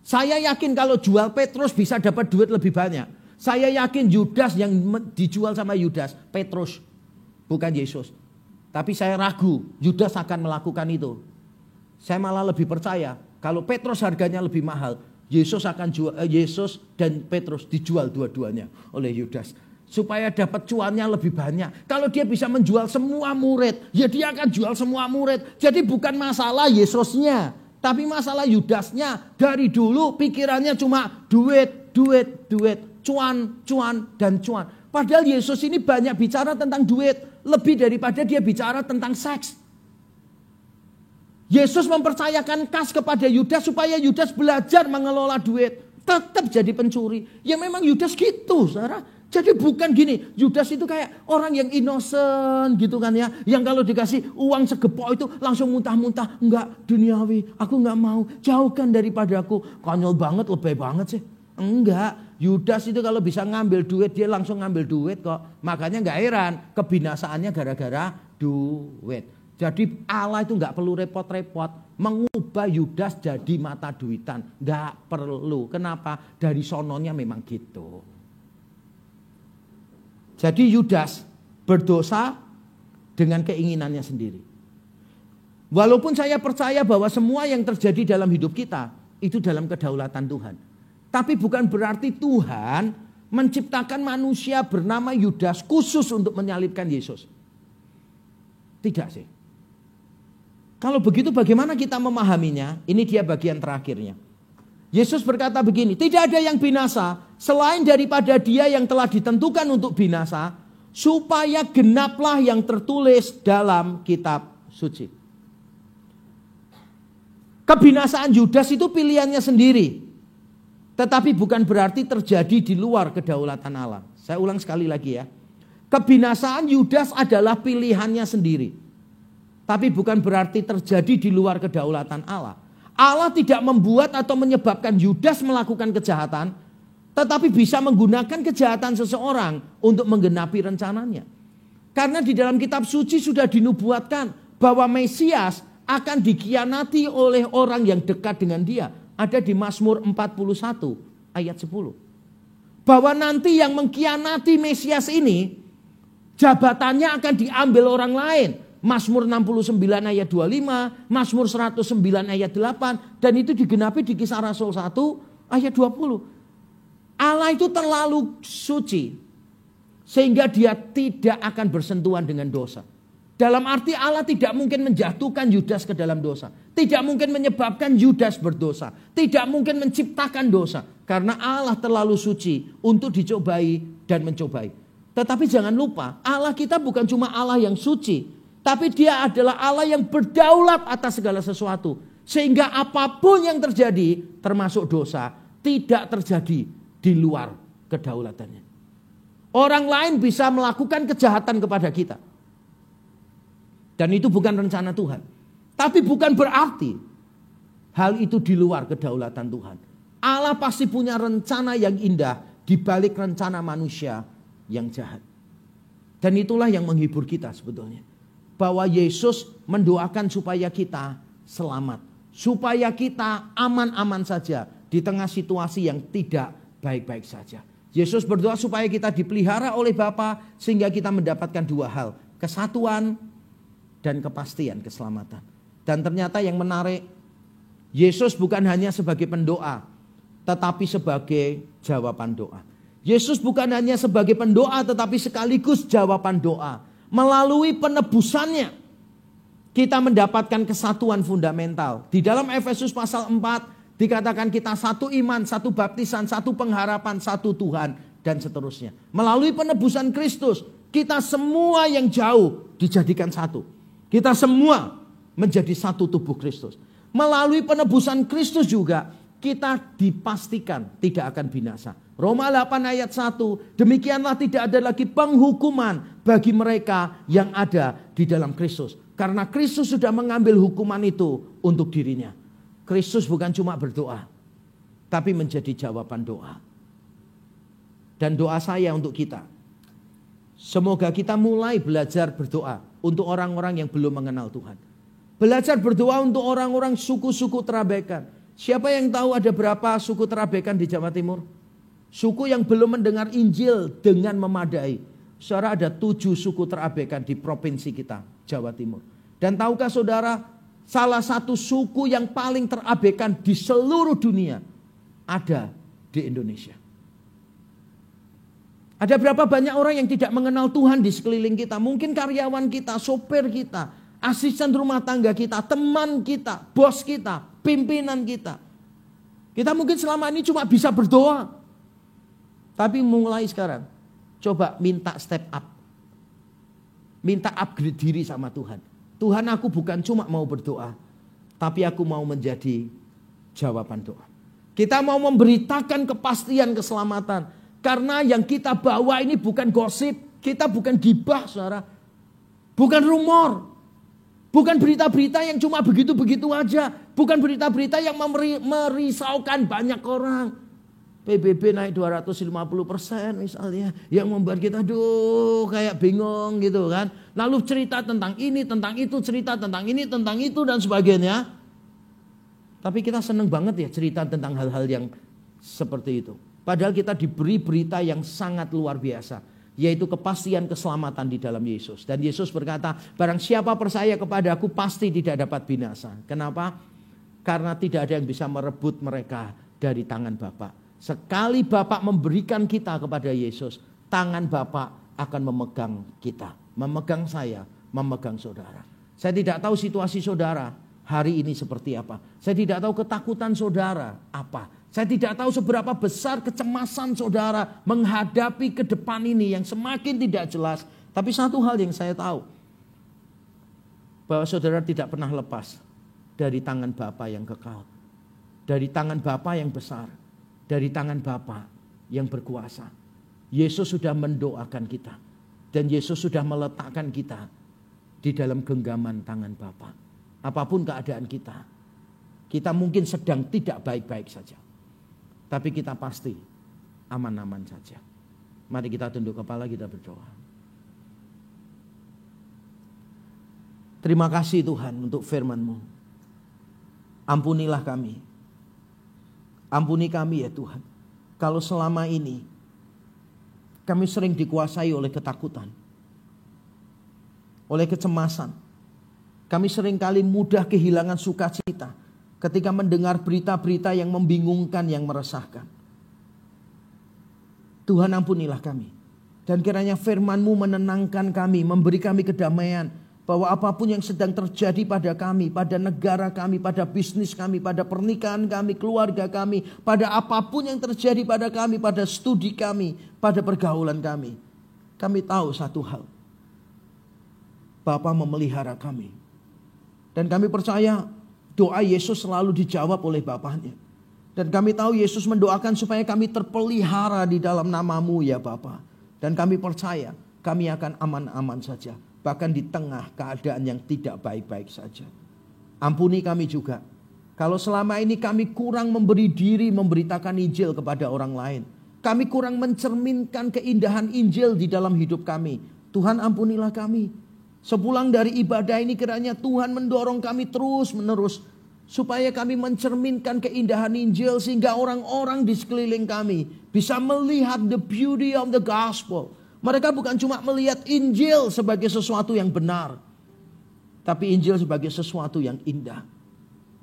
Saya yakin kalau jual Petrus bisa dapat duit lebih banyak. Saya yakin Yudas yang dijual sama Yudas, Petrus, bukan Yesus. Tapi saya ragu Yudas akan melakukan itu. Saya malah lebih percaya kalau Petrus harganya lebih mahal, Yesus dan Petrus dijual dua-duanya oleh Yudas. Supaya dapat cuannya lebih banyak. Kalau dia bisa menjual semua murid, ya dia akan jual semua murid. Jadi bukan masalah Yesusnya, tapi masalah Yudasnya. Dari dulu pikirannya cuma duit, duit, duit, cuan, cuan, dan cuan. Padahal Yesus ini banyak bicara tentang duit, lebih daripada dia bicara tentang seks. Yesus mempercayakan kas kepada Yudas supaya Yudas belajar mengelola duit. Tetap jadi pencuri. Ya memang Yudas gitu, saudara. Jadi bukan gini, Yudas itu kayak orang yang innocent gitu kan ya. Yang kalau dikasih uang segepok itu langsung muntah-muntah. Enggak, duniawi, aku enggak mau. Jauhkan daripada aku. Konyol banget, lebay banget sih. Enggak, Yudas itu kalau bisa ngambil duit, dia langsung ngambil duit kok. Makanya enggak heran, kebinasaannya gara-gara duit. Jadi Allah itu enggak perlu repot-repot. Mengubah Yudas jadi mata duitan. Enggak perlu. Kenapa? Dari sononya memang gitu. Jadi Yudas berdosa dengan keinginannya sendiri. Walaupun saya percaya bahwa semua yang terjadi dalam hidup kita itu dalam kedaulatan Tuhan. Tapi bukan berarti Tuhan menciptakan manusia bernama Yudas khusus untuk menyalibkan Yesus. Tidak sih. Kalau begitu bagaimana kita memahaminya? Ini dia bagian terakhirnya. Yesus berkata begini, tidak ada yang binasa selain daripada dia yang telah ditentukan untuk binasa, supaya genaplah yang tertulis dalam kitab suci. Kebinasaan Yudas itu pilihannya sendiri, tetapi bukan berarti terjadi di luar kedaulatan Allah. Saya ulang sekali lagi ya. Kebinasaan Yudas adalah pilihannya sendiri, tapi bukan berarti terjadi di luar kedaulatan Allah. Allah tidak membuat atau menyebabkan Yudas melakukan kejahatan, tetapi bisa menggunakan kejahatan seseorang untuk menggenapi rencananya. Karena di dalam kitab suci sudah dinubuatkan bahwa Mesias akan dikhianati oleh orang yang dekat dengan dia. Ada di Mazmur 41 ayat 10. Bahwa nanti yang mengkhianati Mesias ini, jabatannya akan diambil orang lain. Mazmur 69 ayat 25, Mazmur 109 ayat 8, dan itu digenapi di Kisah Rasul 1 ayat 20. Allah itu terlalu suci sehingga dia tidak akan bersentuhan dengan dosa. Dalam arti Allah tidak mungkin menjatuhkan Yudas ke dalam dosa. Tidak mungkin menyebabkan Yudas berdosa. Tidak mungkin menciptakan dosa. Karena Allah terlalu suci untuk dicobai dan mencobai. Tetapi jangan lupa, Allah kita bukan cuma Allah yang suci, tapi dia adalah Allah yang berdaulat atas segala sesuatu. Sehingga apapun yang terjadi, termasuk dosa, tidak terjadi di luar kedaulatannya. Orang lain bisa melakukan kejahatan kepada kita. Dan itu bukan rencana Tuhan. Tapi bukan berarti hal itu di luar kedaulatan Tuhan. Allah pasti punya rencana yang indah di balik rencana manusia yang jahat. Dan itulah yang menghibur kita sebetulnya. Bahwa Yesus mendoakan supaya kita selamat. Supaya kita aman-aman saja di tengah situasi yang tidak baik-baik saja. Yesus berdoa supaya kita dipelihara oleh Bapa sehingga kita mendapatkan dua hal. Kesatuan dan kepastian keselamatan. Dan ternyata yang menarik, Yesus bukan hanya sebagai pendoa, tetapi sebagai jawaban doa. Yesus bukan hanya sebagai pendoa, tetapi sekaligus jawaban doa. Melalui penebusannya, kita mendapatkan kesatuan fundamental. Di dalam Efesus pasal 4, dikatakan kita satu iman, satu baptisan, satu pengharapan, satu Tuhan, dan seterusnya. Melalui penebusan Kristus, kita semua yang jauh dijadikan satu. Kita semua menjadi satu tubuh Kristus. Melalui penebusan Kristus juga kita dipastikan tidak akan binasa. Roma 8 ayat 1, demikianlah tidak ada lagi penghukuman bagi mereka yang ada di dalam Kristus. Karena Kristus sudah mengambil hukuman itu untuk dirinya. Kristus bukan cuma berdoa, tapi menjadi jawaban doa. Dan doa saya untuk kita, semoga kita mulai belajar berdoa untuk orang-orang yang belum mengenal Tuhan. Belajar berdoa untuk orang-orang suku-suku terabaikan. Siapa yang tahu ada berapa suku terabaikan di Jawa Timur? Suku yang belum mendengar Injil dengan memadai. Saudara, ada 7 suku terabaikan di provinsi kita, Jawa Timur. Dan tahukah saudara, salah satu suku yang paling terabaikan di seluruh dunia ada di Indonesia. Ada berapa banyak orang yang tidak mengenal Tuhan di sekeliling kita. Mungkin karyawan kita, sopir kita, asisten rumah tangga kita, teman kita, bos kita, pimpinan kita. Kita mungkin selama ini cuma bisa berdoa. Tapi mulai sekarang, coba minta step up. Minta upgrade diri sama Tuhan. Tuhan, aku bukan cuma mau berdoa, tapi aku mau menjadi jawaban doa. Kita mau memberitakan kepastian keselamatan. Karena yang kita bawa ini bukan gosip. Kita bukan gibah, saudara. Bukan rumor. Bukan berita-berita yang cuma begitu-begitu aja. Bukan berita-berita yang merisaukan banyak orang. PBB naik 250% misalnya. Yang membuat kita aduh kayak bingung gitu kan. Lalu cerita tentang ini, tentang itu. Cerita tentang ini, tentang itu dan sebagainya. Tapi kita seneng banget ya cerita tentang hal-hal yang seperti itu. Padahal kita diberi berita yang sangat luar biasa. Yaitu kepastian keselamatan di dalam Yesus. Dan Yesus berkata, barang siapa percaya kepada aku pasti tidak dapat binasa. Kenapa? Karena tidak ada yang bisa merebut mereka dari tangan Bapa. Sekali Bapa memberikan kita kepada Yesus, tangan Bapa akan memegang kita. Memegang saya, memegang saudara. Saya tidak tahu situasi saudara hari ini seperti apa. Saya tidak tahu ketakutan saudara apa. Saya tidak tahu seberapa besar kecemasan saudara menghadapi ke depan ini yang semakin tidak jelas. Tapi satu hal yang saya tahu, bahwa saudara tidak pernah lepas dari tangan Bapa yang kekal. Dari tangan Bapa yang besar. Dari tangan Bapa yang berkuasa. Yesus sudah mendoakan kita. Dan Yesus sudah meletakkan kita di dalam genggaman tangan Bapa. Apapun keadaan kita, kita mungkin sedang tidak baik-baik saja. Tapi kita pasti aman-aman saja. Mari kita tunduk kepala, kita berdoa. Terima kasih Tuhan untuk firman-Mu. Ampunilah kami. Ampuni kami ya Tuhan. Kalau selama ini kami sering dikuasai oleh ketakutan. Oleh kecemasan. Kami seringkali mudah kehilangan sukacita ketika mendengar berita-berita yang membingungkan, yang meresahkan. Tuhan ampunilah kami. Dan kiranya firman-Mu menenangkan kami, memberi kami kedamaian. Bahwa apapun yang sedang terjadi pada kami, pada negara kami, pada bisnis kami, pada pernikahan kami, keluarga kami. Pada apapun yang terjadi pada kami, pada studi kami, pada pergaulan kami. Kami tahu satu hal. Bapa memelihara kami. Dan kami percaya doa Yesus selalu dijawab oleh Bapaknya. Dan kami tahu Yesus mendoakan supaya kami terpelihara di dalam nama-Mu ya Bapa. Dan kami percaya kami akan aman-aman saja. Bahkan di tengah keadaan yang tidak baik-baik saja. Ampuni kami juga. Kalau selama ini kami kurang memberi diri memberitakan Injil kepada orang lain. Kami kurang mencerminkan keindahan Injil di dalam hidup kami. Tuhan ampunilah kami. Sepulang dari ibadah ini kiranya Tuhan mendorong kami terus menerus. Supaya kami mencerminkan keindahan Injil. Sehingga orang-orang di sekeliling kami bisa melihat the beauty of the gospel. Mereka bukan cuma melihat Injil sebagai sesuatu yang benar. tapi Injil sebagai sesuatu yang indah.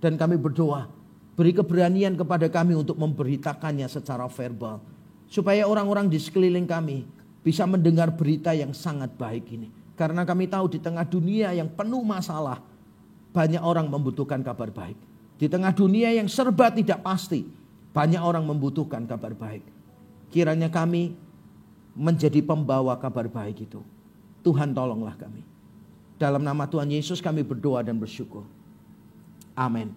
Dan kami berdoa, beri keberanian kepada kami untuk memberitakannya secara verbal. Supaya orang-orang di sekeliling kami bisa mendengar berita yang sangat baik ini. Karena kami tahu di tengah dunia yang penuh masalah, banyak orang membutuhkan kabar baik. Di tengah dunia yang serba tidak pasti, banyak orang membutuhkan kabar baik. Kiranya kami menjadi pembawa kabar baik itu. Tuhan tolonglah kami. Dalam nama Tuhan Yesus kami berdoa dan bersyukur. Amin.